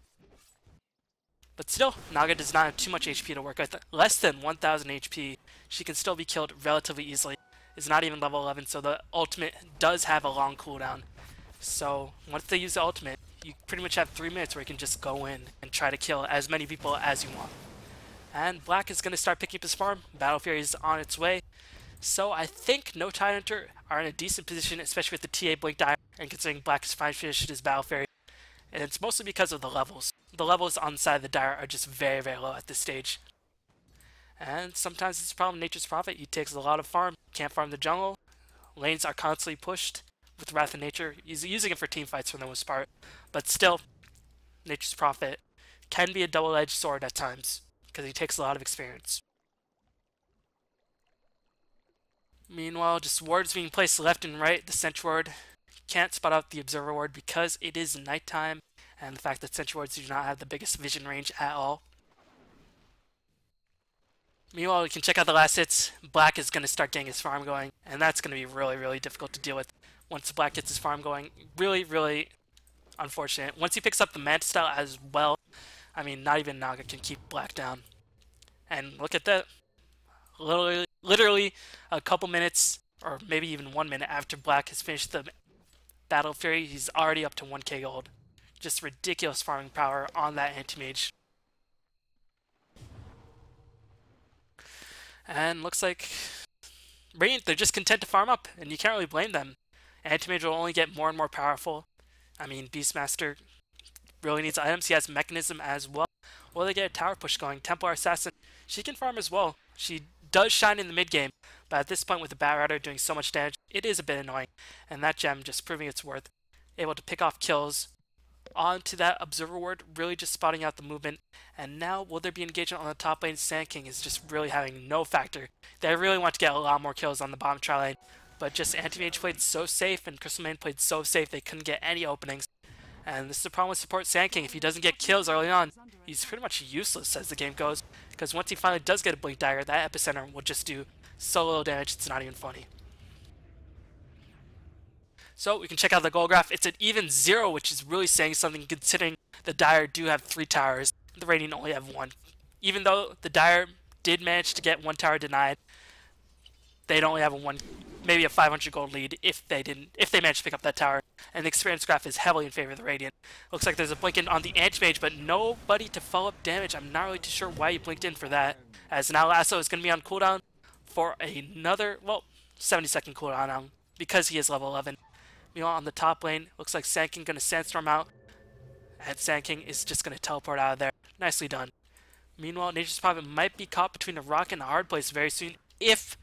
But still, Naga does not have too much HP to work with. Less than 1,000 HP. She can still be killed relatively easily. Is not even level 11, so the ultimate does have a long cooldown. So once they use the ultimate, you pretty much have 3 minutes where you can just go in and try to kill as many people as you want. And Black is going to start picking up his farm. Battle Fury is on its way. So I think no Tidehunter are in a decent position, especially with the TA Blink Dire, and considering Black has finally finished his Battle Fury. And it's mostly because of the levels. The levels on the side of the Dire are just very, very low at this stage. And sometimes it's a problem. Nature's Prophet, he takes a lot of farm. Can't farm the jungle. Lanes are constantly pushed with Wrath of Nature. He's using it for team fights for the most part. But still, Nature's Prophet can be a double-edged sword at times, because he takes a lot of experience. Meanwhile, just wards being placed left and right. The Sentry Ward can't spot out the Observer Ward because it is nighttime, and the fact that Sentry Wards do not have the biggest vision range at all. Meanwhile, we can check out the last hits. Black is going to start getting his farm going, and that's going to be really, really difficult to deal with once Black gets his farm going. Really, really unfortunate. Once he picks up the Manta style as well, I mean, not even Naga can keep Black down. And look at that. Literally a couple minutes, or maybe even 1 minute after Black has finished the Battle Fury, he's already up to 1k gold. Just ridiculous farming power on that anti-mage. And looks like Radiant, they're just content to farm up, and you can't really blame them. Anti-mage will only get more and more powerful. I mean, Beastmaster really needs items. He has Mechanism as well. Will they get a tower push going? Templar Assassin, she can farm as well. She does shine in the mid game, but at this point with the Bat Rider doing so much damage, it is a bit annoying. And that gem just proving its worth. Able to pick off kills onto that Observer Ward, really just spotting out the movement. And now, will there be engagement on the top lane? Sand King is just really having no factor. They really want to get a lot more kills on the bottom tri lane, but just Anti-Mage played so safe and Crystal Main played so safe they couldn't get any openings. And this is the problem with support Sand King. If he doesn't get kills early on, he's pretty much useless as the game goes, because once he finally does get a Blink Dagger, that Epicenter will just do so little damage it's not even funny. So we can check out the gold graph. It's at even 0, which is really saying something considering the Dire do have 3 towers. The Radiant only have 1. Even though the Dire did manage to get 1 tower denied, they'd only have maybe a 500 gold lead if they managed to pick up that tower. And the experience graph is heavily in favor of the Radiant. Looks like there's a blink in on the Anti-Mage, but nobody to follow up damage. I'm not really too sure why he blinked in for that, as now Lasso is going to be on cooldown for another, well, 70-second cooldown now, because he is level 11. Meanwhile, on the top lane, looks like Sand King going to Sandstorm out, and Sand King is just going to teleport out of there. Nicely done. Meanwhile, Nature's Prophet might be caught between a rock and a hard place very soon if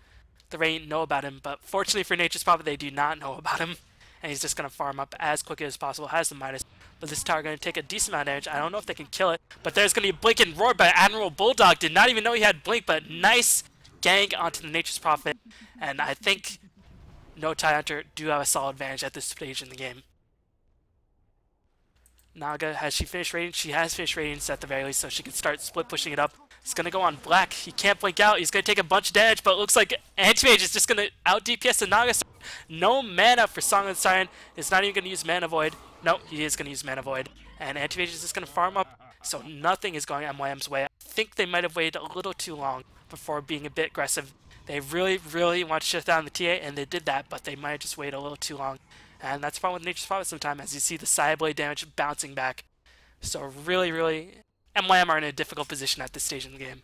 the Radiant know about him, but fortunately for Nature's Prophet, they do not know about him, and he's just going to farm up as quickly as possible, has the Midas, but this tower going to take a decent amount of damage. I don't know if they can kill it, but there's going to be a blink and roar by Admiral Bulldog. Did not even know he had blink, but nice gang onto the Nature's Prophet, and I think no Tidehunter do have a solid advantage at this stage in the game. Naga, has she finished Radiant? She has finished Radiant at the very least, so she can start split pushing it up. He's going to go on Black. He can't blink out. He's going to take a bunch of damage, but it looks like Anti-Mage is just going to out DPS the Naga. No mana for Song of the Siren. It's not even going to use Mana Void. No, he is going to use Mana Void. And Anti-Mage is just going to farm up, so nothing is going MYM's way. I think they might have waited a little too long before being a bit aggressive. They really, really want to shut down the TA, and they did that, but they might have just waited a little too long. And that's the problem with Nature's Prophet sometimes, as you see the Side Blade damage bouncing back. So really, really, MYM are in a difficult position at this stage in the game.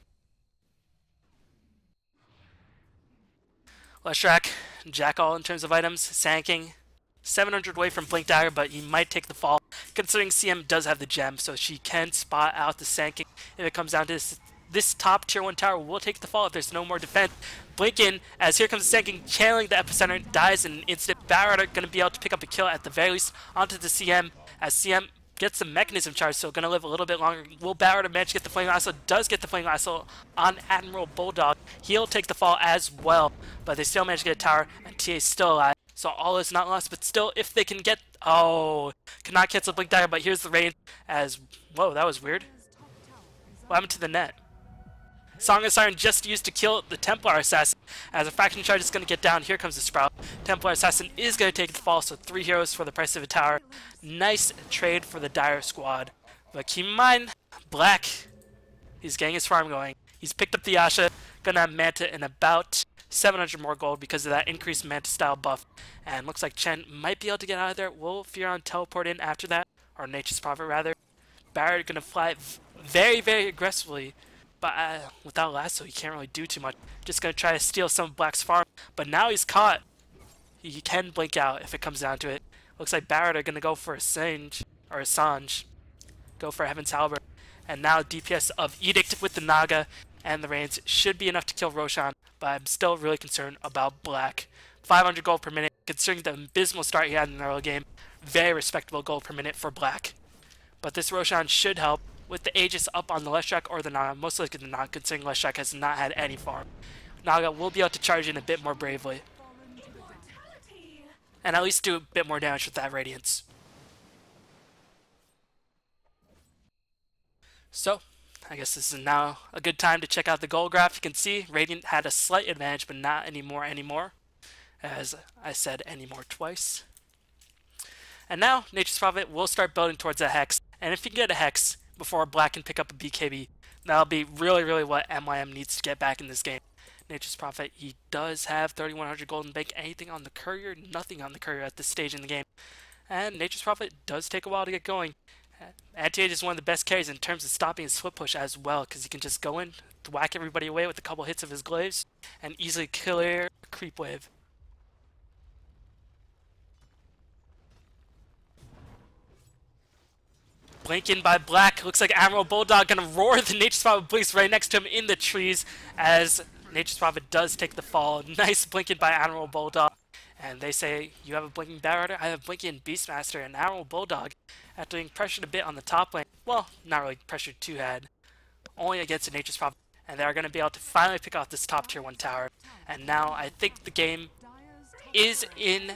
Leshrac, Jackal in terms of items, Sand King, 700 away from Blink Dagger, but he might take the fall, considering CM does have the gem, so she can spot out the Sand King if it comes down to this top tier 1 tower will take the fall if there's no more defense. Blink in, as here comes the Sand King channeling the Epicenter, dies in an instant. Bat Rider going to be able to pick up a kill at the very least onto the CM, as CM gets the Mechanism charge, so going to live a little bit longer. Will Bat Rider manage to get the Flame Lasso? Does get the Flame Lasso on Admiral Bulldog. He'll take the fall as well, but they still manage to get a tower, and TA is still alive. So all is not lost, but still, if they can get... Oh, cannot cancel Blink Dagger, but here's the rain as... Whoa, that was weird. What happened to the net? Song of Siren just used to kill the Templar Assassin, as a Fraction Charge is going to get down. Here comes the Sprout. Templar Assassin is going to take the fall, so 3 heroes for the price of a tower. Nice trade for the Dire squad. But keep in mind, Black, he's getting his farm going. He's picked up the Asha, going to have Manta in about 700 more gold because of that increased Manta style buff. And looks like Chen might be able to get out of there. Will Furon teleport in after that? Or Nature's Prophet, rather. Barrett going to fly very, very aggressively. But without Lasso, he can't really do too much. Just going to try to steal some of Black's farm. But now he's caught. He can blink out if it comes down to it. Looks like Barrett are going to go for a Singe, or a Sange. Go for Heaven's Halberd. And now DPS of Edict with the Naga and the Reigns should be enough to kill Roshan. But I'm still really concerned about Black. 500 gold per minute, considering the abysmal start he had in the early game. Very respectable gold per minute for Black. But this Roshan should help with the Aegis up on the Leshrac or the Naga. Most likely the Naga, considering Leshrac has not had any farm. Naga will be able to charge in a bit more bravely. and at least do a bit more damage with that Radiance. So, I guess this is now a good time to check out the goal graph. You can see Radiant had a slight advantage, but not anymore. As I said, anymore twice. And now, Nature's Prophet will start building towards a Hex. And if you can get a Hex before Black can pick up a BKB, that'll be really what MYM needs to get back in this game. Nature's Prophet, he does have 3,100 golden bank. Anything on the Courier? Nothing on the Courier at this stage in the game. And Nature's Prophet does take a while to get going. Anti-Age is one of the best carries in terms of stopping his split push as well, because he can just go in, whack everybody away with a couple hits of his glaives, and easily clear a creep wave. Blink in by Black. Looks like Admiral Bulldog gonna roar the Nature's Prophet Blinks right next to him in the trees, as Nature's Prophet does take the fall. Nice blink in by Admiral Bulldog. And they say, you have a blinking Batrider, I have blinking Beastmaster, and Admiral Bulldog, after being pressured a bit on the top lane, well, not really pressured too bad, only against the Nature's Prophet, and they are going to be able to finally pick off this top tier 1 tower. And now I think the game is in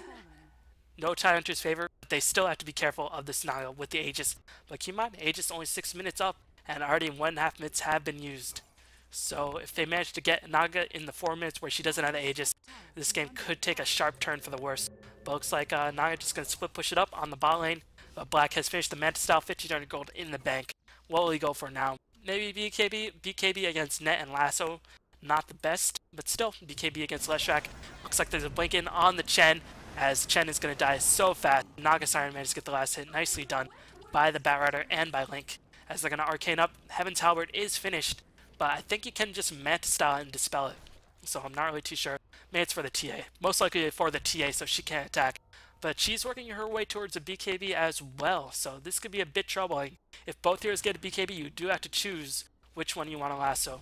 no Tidehunter's favor, but they still have to be careful of this Naga with the Aegis. But keep in mind, Aegis only 6 minutes up, and already 1.5 minutes have been used. So if they manage to get Naga in the 4 minutes where she doesn't have the Aegis, this game could take a sharp turn for the worse. But looks like Naga just going to split push it up on the bot lane. But Black has finished the Manta style 1,500 gold in the bank. What will he go for now? Maybe BKB? BKB against Net and Lasso. Not the best, but still, BKB against Leshrac. Looks like there's a blink in on the Chen, as Chen is going to die so fast. Naga Siren managed to get the last hit. Nicely done by the Batrider and by Link. As they're going to Arcane up, Heaven's Halberd is finished. But I think you can just Manta style and dispel it. So I'm not really too sure. Maybe it's for the TA. Most likely for the TA so she can't attack. But she's working her way towards a BKB as well. So this could be a bit troubling. If both heroes get a BKB, you do have to choose which one you want to lasso.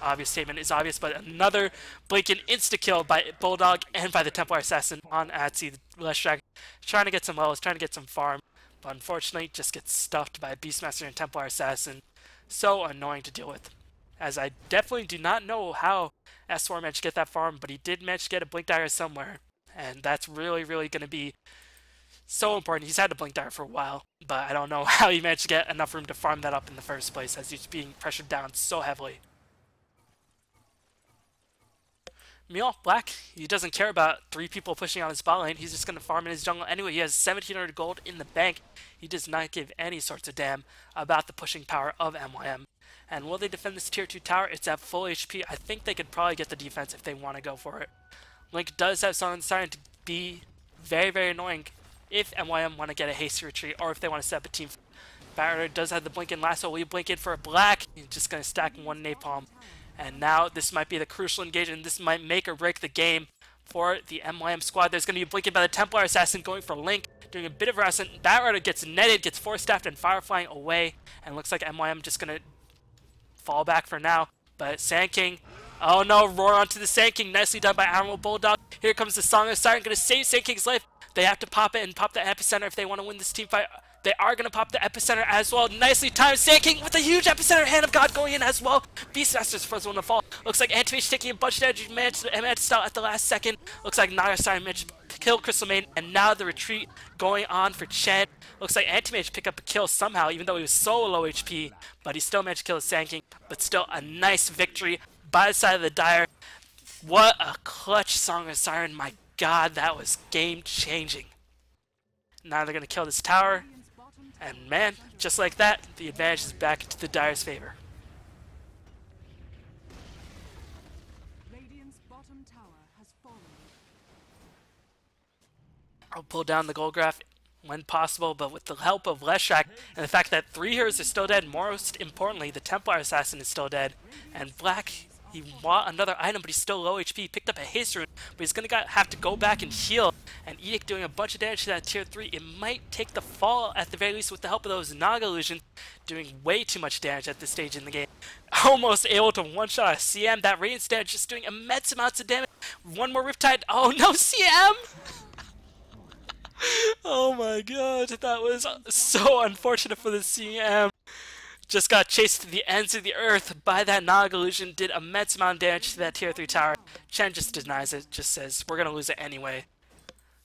Obvious statement is obvious, but another blinking insta-kill by Bulldog and by the Templar Assassin on Atsi. Leshrac trying to get some levels, trying to get some farm. But unfortunately, just gets stuffed by Beastmaster and Templar Assassin. So annoying to deal with. As I definitely do not know how THOR managed to get that farm, but he did manage to get a Blink Dagger somewhere. And that's really going to be so important. He's had a Blink Dagger for a while, but I don't know how he managed to get enough room to farm that up in the first place, as he's being pressured down so heavily. Meanwhile, Black, he doesn't care about 3 people pushing on his bot lane. He's just going to farm in his jungle anyway. He has 1,700 gold in the bank. He does not give any sorts of damn about the pushing power of MYM. And will they defend this tier 2 tower? It's at full HP. I think they could probably get the defense if they want to go for it. Link does have Song of the Siren to be very annoying if MYM want to get a hasty retreat or if they want to set up a team. Batrider does have the blink in lasso. Will you blink in for a Black? He's just going to stack 1 napalm. And now this might be the crucial engagement. This might make or break the game for the MYM squad. There's going to be a blink in by the Templar Assassin going for Link, doing a bit of harassment. Batrider gets netted, gets force staffed and fire flying away. And looks like MYM just going to fall back for now. But Sand King, oh no, roar onto the Sand King. Nicely done by Admiral Bulldog. Here comes the Song of Siren, going to save Sand King's life. They have to pop it and pop the epicenter if they want to win this team fight. They are going to pop the epicenter as well. Nicely timed. Sand King with a huge epicenter. Hand of God going in as well. Beastmaster's the first one to fall. Looks like Anti-Mage taking a bunch of damage. Managed to style at the last second. Looks like Naga Siren managed to kill Crystal Maiden. And now the retreat going on for Chen. Looks like Anti-Mage picked up a kill somehow, even though he was so low HP. But he still managed to kill the Sand King. But still a nice victory by the side of the Dire. What a clutch Song of Siren. My God, that was game-changing. Now they're going to kill this tower. And man, just like that, the advantage is back to the Dire's favor. Radiant's bottom tower has fallen. I'll pull down the gold graph when possible, but with the help of Leshrac and the fact that 3 heroes are still dead, most importantly, the Templar Assassin is still dead, and Black, he bought another item, but he's still low HP. He picked up a haste rune, but he's going to have to go back and heal. And Edict doing a bunch of damage to that tier 3. It might take the fall at the very least with the help of those Naga illusions, doing way too much damage at this stage in the game. Almost able to one-shot a CM. That Radiant damage just doing immense amounts of damage. One more Riptide. Oh no, CM! Oh my God, that was so unfortunate for the CM. Just got chased to the ends of the earth by that Naga illusion, did immense amount of damage to that tier 3 tower. Chen just denies it, just says, we're going to lose it anyway.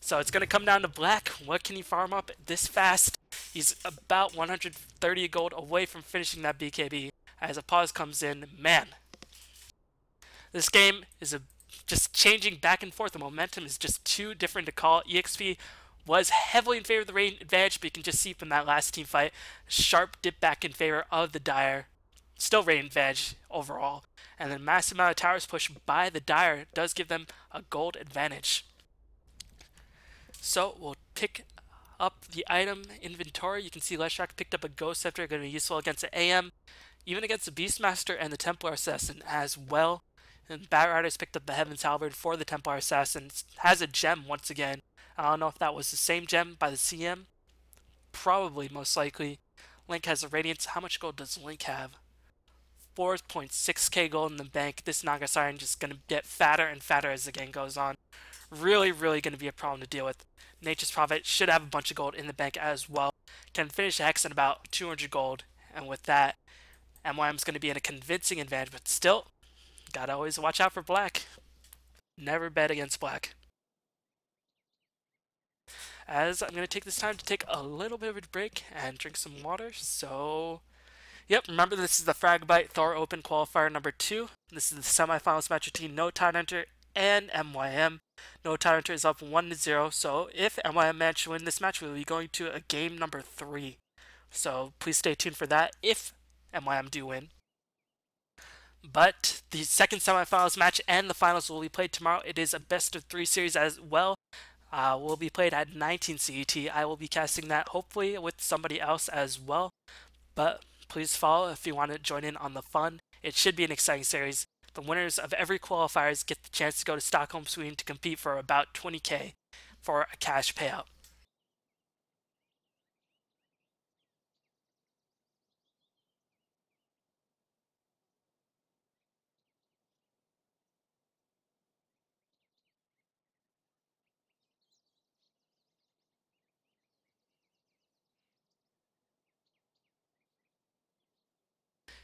So it's going to come down to Black. What can he farm up this fast? He's about 130 gold away from finishing that BKB as a pause comes in. Man, this game is just changing back and forth. The momentum is just too different to call. EXP was heavily in favor of the rain advantage, but you can just see from that last team fight, sharp dip back in favor of the Dire. Still rain advantage overall. And then massive amount of towers pushed by the Dire does give them a gold advantage. So we'll pick up the item inventory. You can see Leshrac picked up a Ghost Scepter, going to be useful against the AM, even against the Beastmaster and the Templar Assassin as well. And Batrider's picked up the Heaven's Halberd for the Templar Assassin. Has a gem once again. I don't know if that was the same gem by the CM. Probably, most likely. Link has a Radiance. How much gold does Link have? 4.6k gold in the bank. This Naga Siren just going to get fatter and fatter as the game goes on. Really going to be a problem to deal with. Nature's Prophet should have a bunch of gold in the bank as well. Can finish Hex at about 200 gold. And with that, MYM's going to be in a convincing advantage. But still, gotta always watch out for Black. Never bet against Black. As I'm going to take this time to take a little bit of a break and drink some water. So, yep, remember this is the Fragbite THOR Open Qualifier number 2. This is the semifinals match between Tidehunter and MYM. Tidehunter is up 1-0, so if MYM manage to win this match, we'll be going to a game number 3. So please stay tuned for that if MYM do win. But the second semifinals match and the finals will be played tomorrow. It is a best of 3 series as well. Will be played at 19 CET. I will be casting that hopefully with somebody else as well. But please follow if you want to join in on the fun. It should be an exciting series. The winners of every qualifiers get the chance to go to Stockholm, Sweden to compete for about 20k for a cash payout.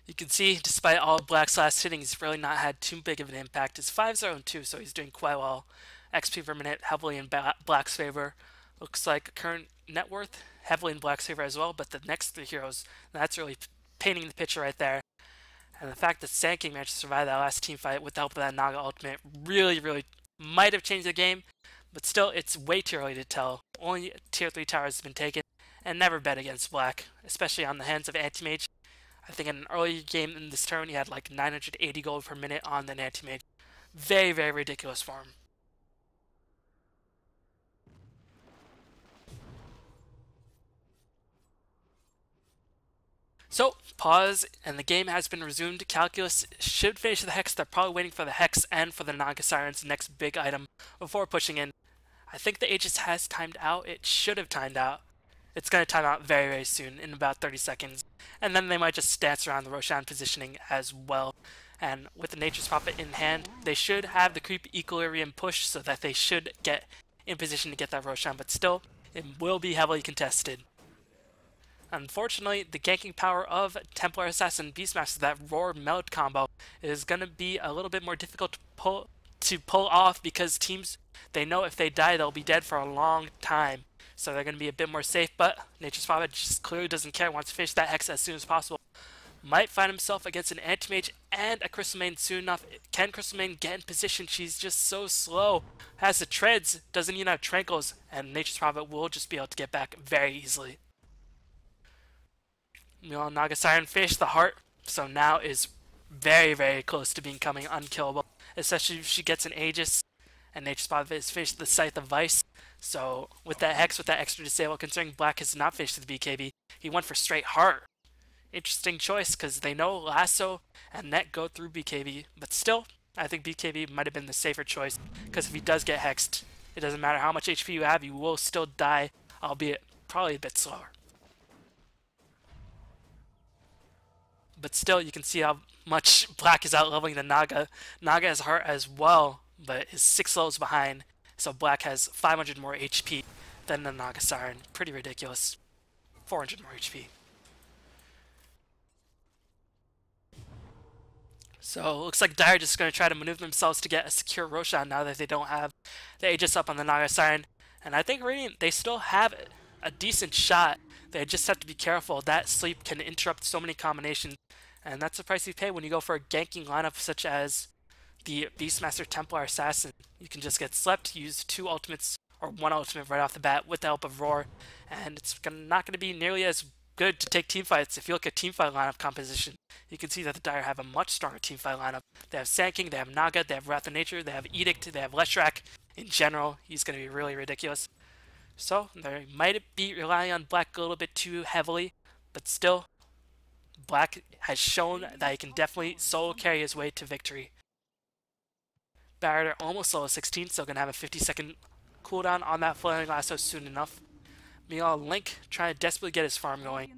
You can see, despite all of Black's last hitting, he's really not had too big of an impact. He's 5-0-2, so he's doing quite well. XP per minute heavily in Black's favor. Looks like current net worth heavily in Black's favor as well, but the next 3 heroes, that's really painting the picture right there. And the fact that Sand King managed to survive that last team fight with the help of that Naga ultimate really might have changed the game, but still, it's way too early to tell. Only tier 3 towers have been taken, and never bet against Black, especially on the hands of Anti-Mage. I think in an earlier game in this turn, he had like 980 gold per minute on the Anti-Mage. Very ridiculous for him. So, pause, and the game has been resumed. Calculus should finish the Hex. They're probably waiting for the Hex and for the Naga Siren's next big item before pushing in. I think the Aegis has timed out. It should have timed out. It's going to time out very soon, in about 30 seconds. And then they might just dance around the Roshan positioning as well. And with the Nature's Prophet in hand, they should have the Creep Equilibrium push so that they should get in position to get that Roshan. But still, it will be heavily contested. Unfortunately, the ganking power of Templar Assassin Beastmaster, that Roar Meld combo, is going to be a little bit more difficult to pull off because teams, they know if they die, they'll be dead for a long time. So they're going to be a bit more safe, but Nature's Prophet just clearly doesn't care, wants to finish that Hex as soon as possible. Might find himself against an Anti-Mage and a Crystal Maiden soon enough. Can Crystal Maiden get in position? She's just so slow. Has the treads, doesn't even have Trankles, and Nature's Prophet will just be able to get back very easily. Meanwhile, Naga Siren finished the heart, so now is very close to becoming unkillable, especially if she gets an Aegis, and Nature's Prophet has finished the Scythe of Vice. So with that Hex, with that extra disable, considering Black has not finished the BKB, he went for straight heart. Interesting choice, because they know Lasso and Net go through BKB, but still, I think BKB might have been the safer choice, because if he does get hexed, it doesn't matter how much HP you have, you will still die, albeit probably a bit slower. But still, you can see how much Black is out-leveling the Naga. Naga has heart as well, but is 6 levels behind, so Black has 500 more HP than the Naga Siren. Pretty ridiculous. 400 more HP. So it looks like Dire just going to try to maneuver themselves to get a secure Roshan now that they don't have the Aegis up on the Naga Siren. And I think Radiant, they still have a decent shot. They just have to be careful. That sleep can interrupt so many combinations. And that's the price you pay when you go for a ganking lineup such as the Beastmaster Templar Assassin. You can just get slept, use 2 ultimates or 1 ultimate right off the bat with the help of Roar, and it's not going to be nearly as good to take teamfights. If you look at teamfight lineup composition, you can see that the Dire have a much stronger teamfight lineup. They have Sand King, they have Naga, they have Wrath of Nature, they have Edict, they have Leshrac. In general, he's going to be really ridiculous. So they might be relying on Black a little bit too heavily, but still, Black has shown that he can definitely solo carry his way to victory. Barrier almost level 16, so going to have a 50-second cooldown on that Flailing Lasso soon enough. Meanwhile, Link trying to desperately get his farm going.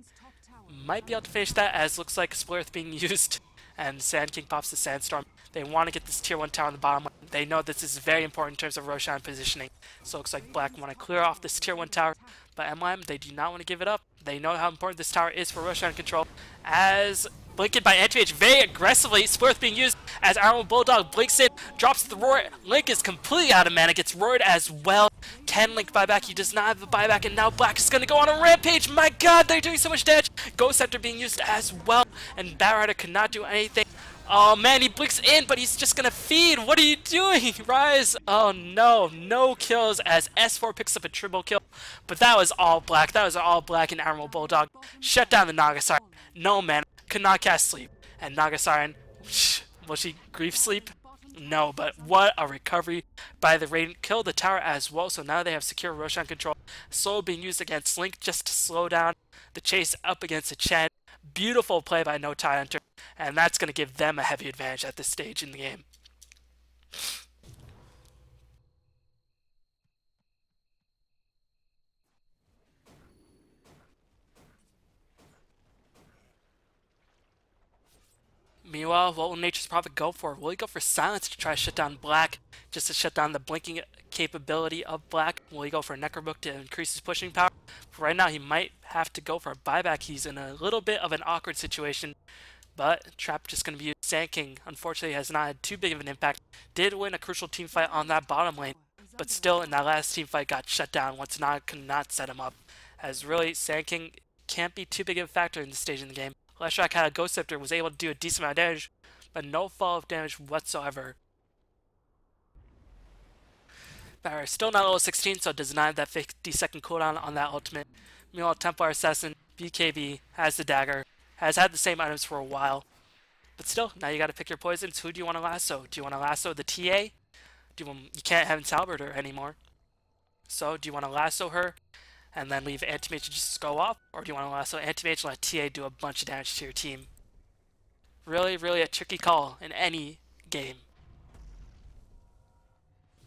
Might be able to finish that as looks like Splurth being used and Sand King pops the Sandstorm. They want to get this tier 1 tower on the bottom line. They know this is very important in terms of Roshan positioning. So it looks like Black want to clear off this tier 1 tower. But MYM, they do not want to give it up. They know how important this tower is for Roshan control. As Blinking by Anti-Mage very aggressively, Splurth being used as Arrow Bulldog blinks in, drops the roar. Link is completely out of mana, gets roared as well. Can Link buy back? He does not have the buyback, and now Black is going to go on a rampage. My god, they're doing so much damage. Ghost Scepter being used as well, and Batrider could not do anything. Oh man, he blinks in, but he's just gonna feed. What are you doing, Rise? Oh no, no kills as S4 picks up a triple kill. But that was all Black. That was all Black and Admiral Bulldog. Shut down the Nagasar. No man, could not cast Sleep. And Nagasaran, will she grief sleep? No, but what a recovery by the Radiant. Killed the tower as well, so now they have secure Roshan control. Slow being used against Link just to slow down the chase up against the Chen. Beautiful play by no Tidehunter, and that's going to give them a heavy advantage at this stage in the game. Meanwhile, what will Nature's Prophet go for? Will he go for Silence to try to shut down Black, just to shut down the blinking capability of Black? Will he go for Necrobook to increase his pushing power? For right now, he might have to go for a buyback. He's in a little bit of an awkward situation, but Trap just going to be used. Sand King, unfortunately, has not had too big of an impact. Did win a crucial team fight on that bottom lane, but still in that last team fight got shut down once Naga could not set him up. As really, Sand King can't be too big of a factor in this stage in the game. Leshrac had a Ghost Scepter, was able to do a decent amount of damage, but no follow-up damage whatsoever. Barrier still not level 16, so does not have that 50-second cooldown on that ultimate. Meanwhile, Templar Assassin, BKB, has the dagger, has had the same items for a while. But still, now you gotta pick your poisons. Who do you want to lasso? Do you want to lasso the TA? You can't have Salberter anymore. So, do you want to lasso her and then leave Anti-Mage to just go off? Or do you want to lasso Anti-Mage and let TA do a bunch of damage to your team? Really, really a tricky call in any game.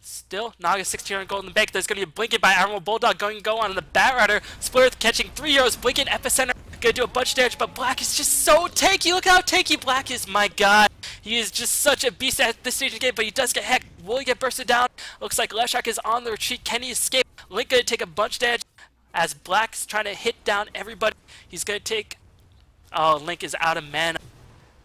Still, Naga 1600 gold in the bank. There's going to be a Blinking by Admiral Bulldog going to go on the Batrider. Splurth catching 3 heroes. Blinking Epicenter. Going to do a bunch of damage, but Black is just so tanky. Look how tanky Black is. My god. He is just such a beast at this stage of the game, but he does get hecked. Will he get bursted down? Looks like Leshrac is on the retreat. Can he escape? Link going to take a bunch of damage as Black's trying to hit down everybody. He's going to take... Oh, Link is out of mana.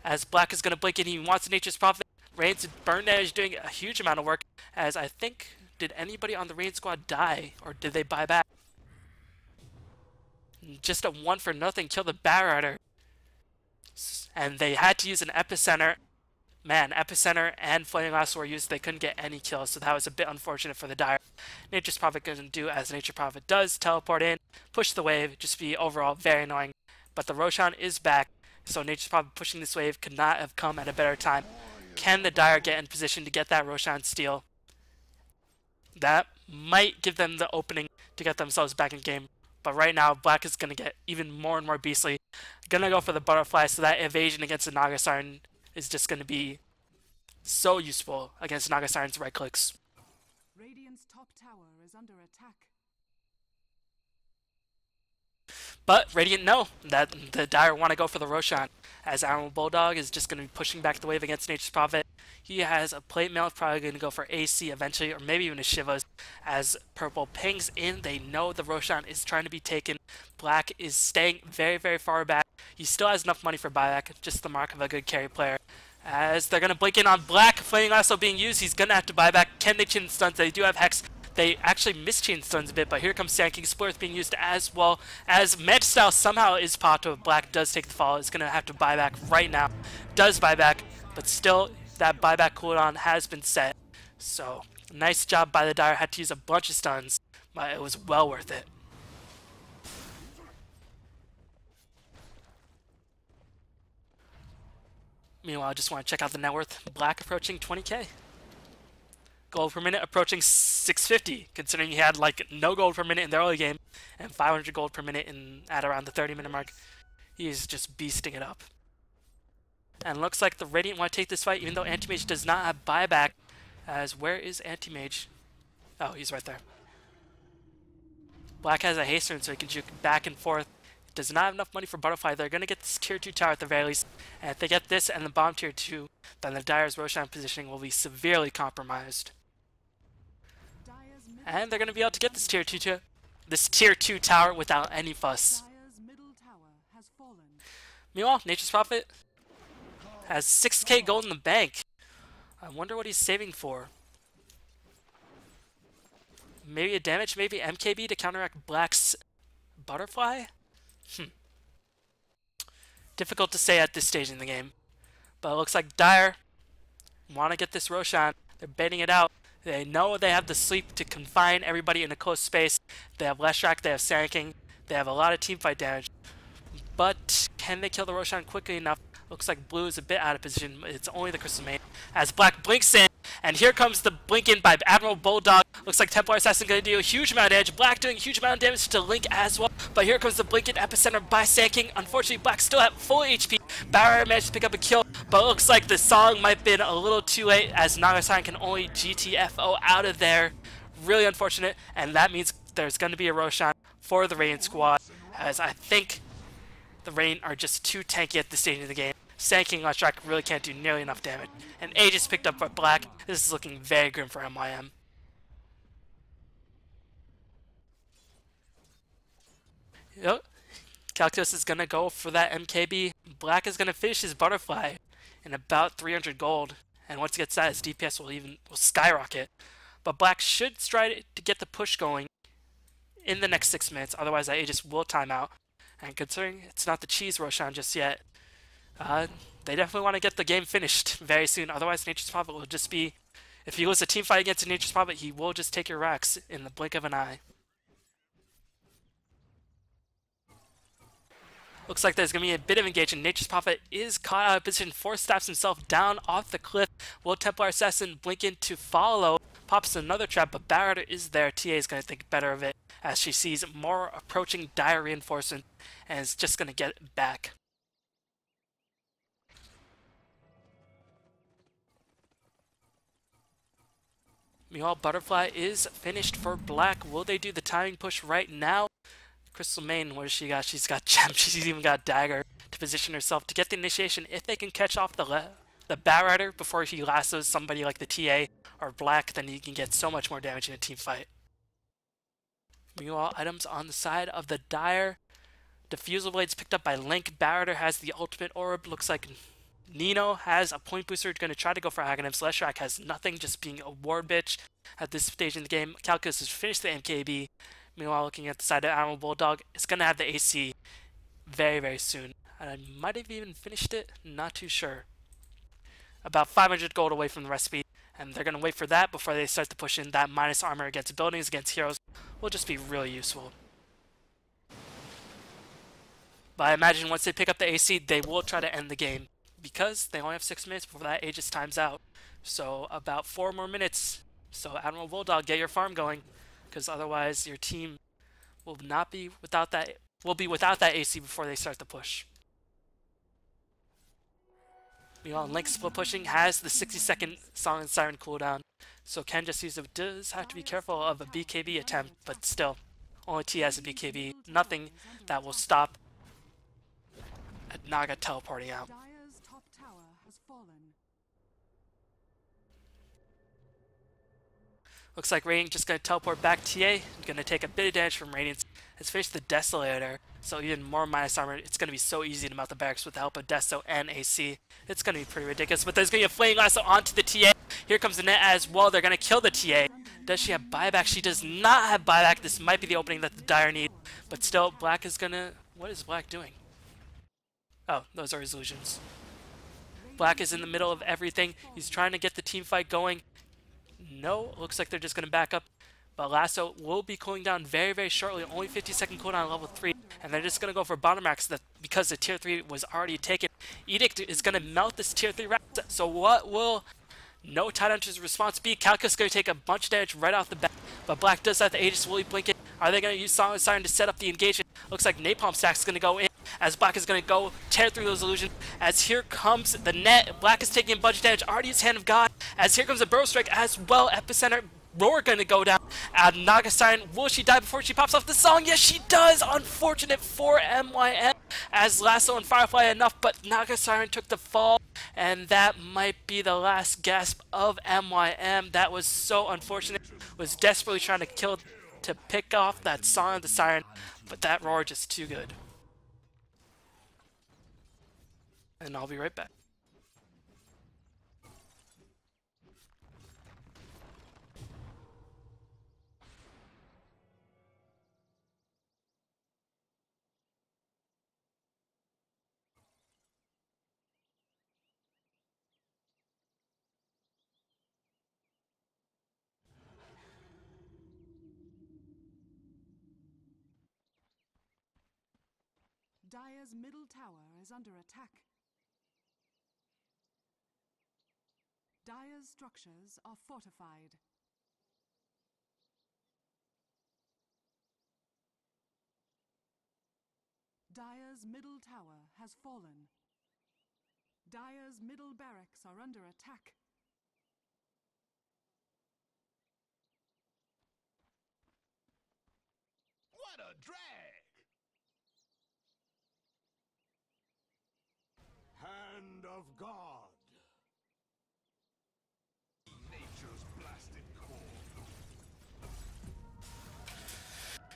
As Black is going to blink in, he wants Nature's Prophet. Rain's burn damage doing a huge amount of work. As I think, did anybody on the Rain squad die? Or did they buy back? Just a 1-for-0 kill the Batrider. And they had to use an Epicenter. Man, Epicenter and Flaming Lasso were used. They couldn't get any kills, so that was a bit unfortunate for the Dire. Nature's Prophet couldn't do as Nature's Prophet does. Teleport in, push the wave, just be overall very annoying. But the Roshan is back, so Nature's Prophet pushing this wave could not have come at a better time. Can the Dire get in position to get that Roshan steal? That might give them the opening to get themselves back in game. But right now, Black is going to get even more and more beastly. Gonna go for the Butterfly, so that evasion against the Nagasaran is just going to be so useful against Nagasaran's right clicks. Radiant's top tower is under attack. But Radiant know that the Dire want to go for the Roshan, as Admiral Bulldog is just going to be pushing back the wave against Nature's Prophet. He has a plate mail, probably going to go for AC eventually, or maybe even a Shivas. As Purple pings in, they know the Roshan is trying to be taken. Black is staying very, very far back. He still has enough money for buyback, just the mark of a good carry player. As they're going to blink in on Black, Flaming Lasso being used, he's going to have to buy back. Can they chin stuns? They do have Hex. They actually mischained stuns a bit, but here comes Sand King. Splurth being used as well as Mantis Style somehow is popped, but Black does take the fall. It's going to have to buy back right now. Does buy back, but still that buyback cooldown has been set. So nice job by the Dire. Had to use a bunch of stuns, but it was well worth it. Meanwhile, I just want to check out the net worth. Black approaching 20k. Gold per minute approaching 650, considering he had like no gold per minute in the early game and 500 gold per minute at around the 30-minute mark. He's just beasting it up. And looks like the Radiant want to take this fight, even though Anti-Mage does not have buyback. As where is Anti-Mage? Oh, he's right there. Black has a hasten, so he can juke back and forth. Does not have enough money for Butterfly. They're going to get this tier 2 tower at the very least. And if they get this and the bomb tier 2, then the Dire's Roshan positioning will be severely compromised. And they're going to be able to get this tier 2 tower without any fuss. Meanwhile, Nature's Prophet has 6k gold in the bank. I wonder what he's saving for. Maybe a damage, maybe MKB to counteract Black's Butterfly? Difficult to say at this stage in the game. But it looks like Dire want to get this Roshan. They're baiting it out. They know they have the sleep to confine everybody in a close space. They have Leshrac, they have Sand King, they have a lot of teamfight damage. But can they kill the Roshan quickly enough? Looks like Blue is a bit out of position. It's only the Crystal Main. As Black blinks in, and here comes the blink in by Admiral Bulldog. Looks like Templar Assassin going to do a huge amount of damage. Black doing a huge amount of damage to Link as well. But here comes the blink in epicenter by Sand King. Unfortunately, Black still at full HP. Barrier managed to pick up a kill, but it looks like the song might have been a little too late as Nagasan can only GTFO out of there. Really unfortunate, and that means there's going to be a Roshan for the Radiant squad, as I think the Radiant are just too tanky at this stage of the game. Sand King Leshrac really can't do nearly enough damage. And Aegis picked up by Black. This is looking very grim for MYM. Yep. Calculus is going to go for that MKB. Black is going to finish his Butterfly in about 300 gold. And once he gets that, his DPS will skyrocket. But Black should try to get the push going in the next 6 minutes. Otherwise, that Aegis will time out. And considering it's not the cheese Roshan just yet, they definitely want to get the game finished very soon. Otherwise, Nature's Prophet will just be... If he loses a team fight against Nature's Prophet, he will just take your racks in the blink of an eye. Looks like there's going to be a bit of engagement. Nature's Prophet is caught out of position, stabs himself down off the cliff. Will Templar Assassin blink in to follow? Pops another trap, but Barrier is there. TA is going to think better of it as she sees more approaching Dire reinforcement and is just going to get it back. Meanwhile, Butterfly is finished for Black. Will they do the timing push right now? Crystal Main, what does she got? She's got Gem. She's even got Dagger to position herself to get the initiation. If they can catch off the Bat Rider before he lassos somebody like the TA or Black, then he can get so much more damage in a team fight. Meanwhile, items on the side of the Dire. Diffusal Blades picked up by Link. Bat Rider has the ultimate orb. Looks like Nino has a point booster, going to try to go for Aghanim's. Leshrac has nothing, just being a ward bitch at this stage in the game. Calculus has finished the MKB. Meanwhile, looking at the side of Admiral Bulldog, it's going to have the AC very, very soon. And I might have even finished it, not too sure. About 500 gold away from the recipe, and they're going to wait for that before they start to push in. That minus armor against buildings, against heroes, will just be really useful. But I imagine once they pick up the AC, they will try to end the game, because they only have 6 minutes before that Aegis times out. So about 4 more minutes. So Admiral Bulldog, get your farm going, because otherwise your team will not be without that. Will be without that AC before they start the push. Meanwhile, Link split pushing has the 60-second Song and Siren cooldown, so Ken just does have to be careful of a BKB attempt, but still, only T has a BKB. Nothing that will stop a Naga teleporting out. Looks like Radiant just going to teleport back TA, going to take a bit of damage from Radiant. Has finished the Desolator, so even more minus armor. It's going to be so easy to mount the barracks with the help of Deso and AC. It's going to be pretty ridiculous, but there's going to be a Flaming Lasso onto the TA. Here comes the net as well. They're going to kill the TA. Does she have buyback? She does not have buyback. This might be the opening that the Dire need. But still, Black is going to... What is Black doing? Oh, those are his illusions. Black is in the middle of everything. He's trying to get the team fight going. No, looks like they're just going to back up. But Lasso will be cooling down very, very shortly. Only 50-second cooldown on level 3. And they're just going to go for bottom racks that because the tier 3 was already taken. Edict is going to melt this tier 3 rack. So what will no Tidehunter's response be? Calculus is going to take a bunch of damage right off the bat. But Black does have the Aegis. Will he blink it? Are they going to use Song of Siren to set up the engagement? Looks like Napalm Stack is going to go in. As Black is going to go tear through those illusions. As here comes the net. Black is taking a bunch of damage. Already his Hand of God. As here comes a Burrow Strike as well. Epicenter. Roar going to go down. Naga Siren, will she die before she pops off the song? Yes, she does! Unfortunate for MYM as Lasso and Firefly enough, but Naga Siren took the fall, and that might be the last gasp of MYM. That was so unfortunate. Was desperately trying to pick off that Song of the Siren, but that Roar just too good. And I'll be right back. Dire's middle tower is under attack. Dire's structures are fortified. Dire's middle tower has fallen. Dire's middle barracks are under attack. What a drag! Hand of God. Nature's blasted core.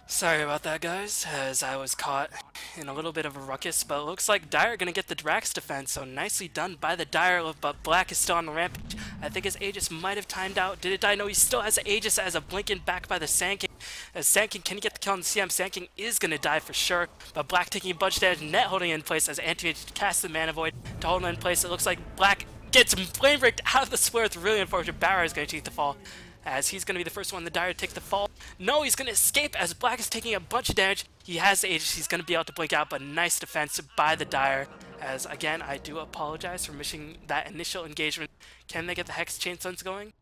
Sorry about that, guys, as I was caught in a little bit of a ruckus, but it looks like Dire gonna get the Drax defense, so nicely done by the Dire, but Black is still on the rampage. I think his Aegis might have timed out. Did it die? No, he still has Aegis as a Blinken back by the Sand King. As Sand King, can he get the kill on the CM? Sand King is gonna die for sure, but Black taking a bunch of damage, net holding it in place as Anti-Mage casts the Mana Void to hold it in place. It looks like Black gets flame breaked out of the square. It's really unfortunate. Barra is gonna take the fall, as he's going to be the first one in the Dire to take the fall. No, he's going to escape as Black is taking a bunch of damage. He has the Aegis. He's going to be able to blink out, but nice defense by the Dire. As, again, I do apologize for missing that initial engagement. Can they get the Hex Chain Suns going?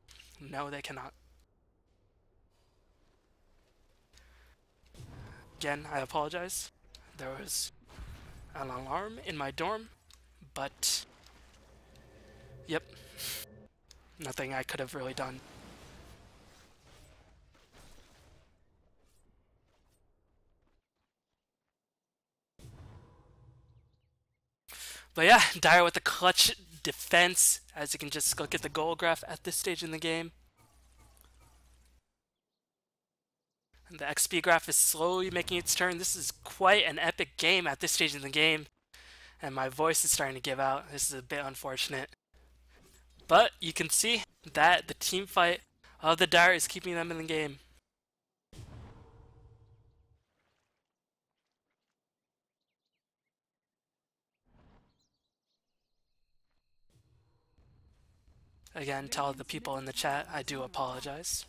No, they cannot. Again, I apologize. There was an alarm in my dorm, but... Yep. Nothing I could have really done. But yeah, Dire with the clutch defense, as you can just look at the goal graph at this stage in the game. And the XP graph is slowly making its turn. This is quite an epic game at this stage in the game. And my voice is starting to give out. This is a bit unfortunate. But you can see that the team fight of the Dire is keeping them in the game. Again, tell the people in the chat I do apologize.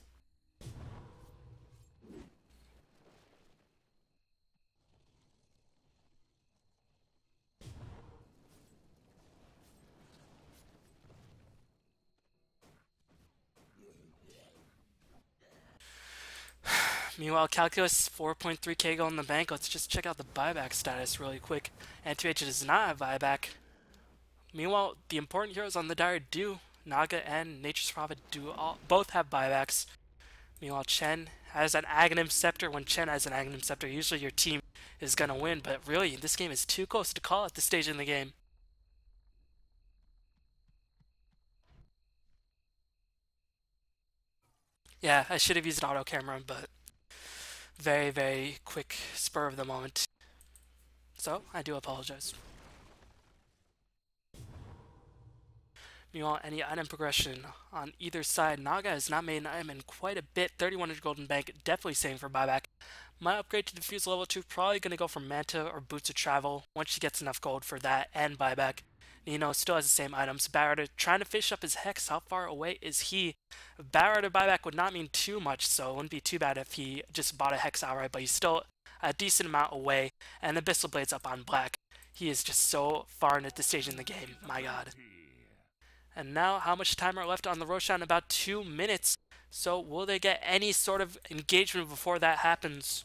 Meanwhile, Calculus 4.3k gold in the bank. Let's just check out the buyback status really quick. Anti-Mage does not have buyback. Meanwhile, the important heroes on the Dire do. Naga and Nature's Prophet do both have buybacks. Meanwhile, Chen has an Aghanim Scepter. When Chen has an Aghanim Scepter, usually your team is going to win. But really, this game is too close to call at this stage in the game. Yeah, I should have used an auto camera, but very, very quick spur of the moment. So, I do apologize. Meanwhile, any item progression on either side, Naga has not made an item in quite a bit. 3100 golden bank, definitely saving for buyback. My upgrade to Diffuse level 2, probably going to go for Manta or Boots of Travel once she gets enough gold for that and buyback. Nino still has the same items. Barrett trying to fish up his Hex. How far away is he? Barrett buyback would not mean too much, so it wouldn't be too bad if he just bought a Hex outright, but he's still a decent amount away. And Abyssal Blade's up on black. He is just so far into this stage in the game. My god. And now, how much time are left on the Roshan? About 2 minutes. So will they get any sort of engagement before that happens?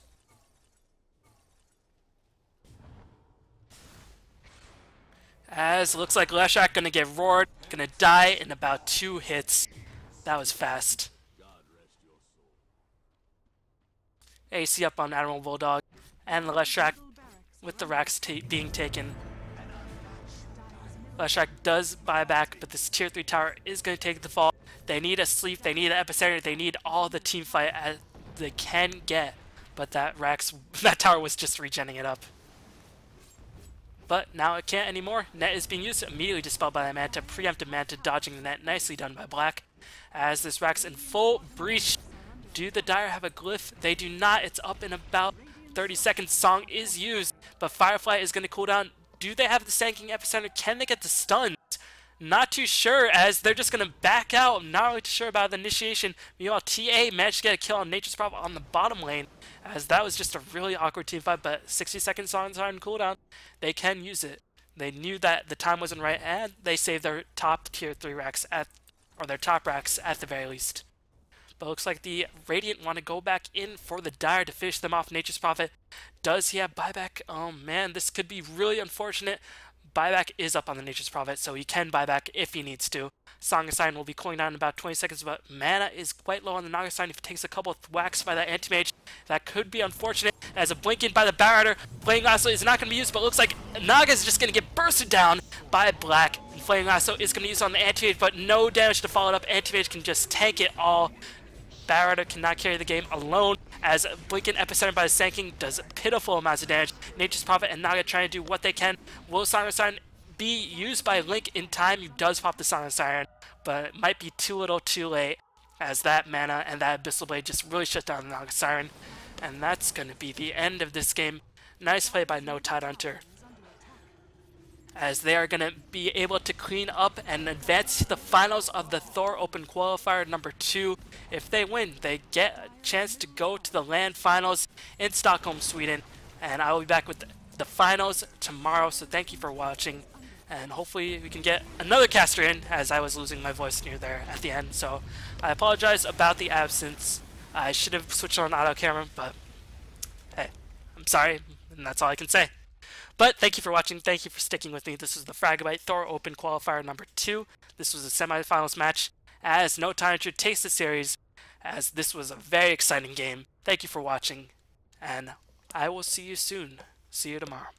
As looks like Leshak gonna get roared, gonna die in about 2 hits. That was fast. AC up on Admiral Bulldog, and Leshak with the racks being taken. Leshak does buy back, but this tier 3 tower is gonna take the fall. They need a sleep, they need an epicenter, they need all the team fight as they can get. But that tower was just regenning it up. But now it can't anymore. Net is being used, immediately dispelled by the Manta. Preemptive Manta dodging the net. Nicely done by black. As this Rax in full breach. Do the Dire have a glyph? They do not. It's up in about 30 seconds. Song is used, but Firefly is going to cool down. Do they have the Sanking Epicenter? Can they get the stuns? Not too sure, as they're just going to back out. I'm not really too sure about the initiation. Meanwhile, TA managed to get a kill on Nature's Prophet on the bottom lane, as that was just a really awkward team fight, but 60-second Song's on cooldown. They can use it. They knew that the time wasn't right, and they saved their top tier 3 racks or their top racks at the very least. But it looks like the Radiant want to go back in for the Dire to finish them off. Nature's Prophet, does he have buyback? Oh man, this could be really unfortunate. Buyback is up on the Nature's Prophet, so he can buy back if he needs to. Song of Sign will be cooling down in about 20 seconds, but mana is quite low on the Naga Sign. If he takes a couple of whacks by that Anti-Mage, that could be unfortunate. As a blink in by the Barrier, Flaming Lasso is not going to be used, but it looks like Naga is just going to get bursted down by black. And Flaming Lasso is going to use on the Anti-Mage, but no damage to follow it up. Anti-Mage can just tank it all. Barada cannot carry the game alone, as Blinken Epicenter by the Sanking does pitiful amounts of damage. Nature's Prophet and Naga trying to do what they can. Will Song of Siren be used by Link in time? He does pop the Song of Siren, but it might be too little too late, as that mana and that Abyssal Blade just really shut down the Naga Siren. And that's going to be the end of this game. Nice play by No Tidehunter, as they are going to be able to clean up and advance to the finals of the THOR Open Qualifier number 2. If they win, they get a chance to go to the LAN finals in Stockholm, Sweden. And I will be back with the finals tomorrow, so thank you for watching. And hopefully we can get another caster in, as I was losing my voice near there at the end. So I apologize about the absence. I should have switched on auto camera, but hey, I'm sorry, and that's all I can say. But thank you for watching. Thank you for sticking with me. This was the Fragbite THOR Open Qualifier number 2. This was a semifinals match, as No Tidehunter takes the series, as this was a very exciting game. Thank you for watching, and I will see you soon. See you tomorrow.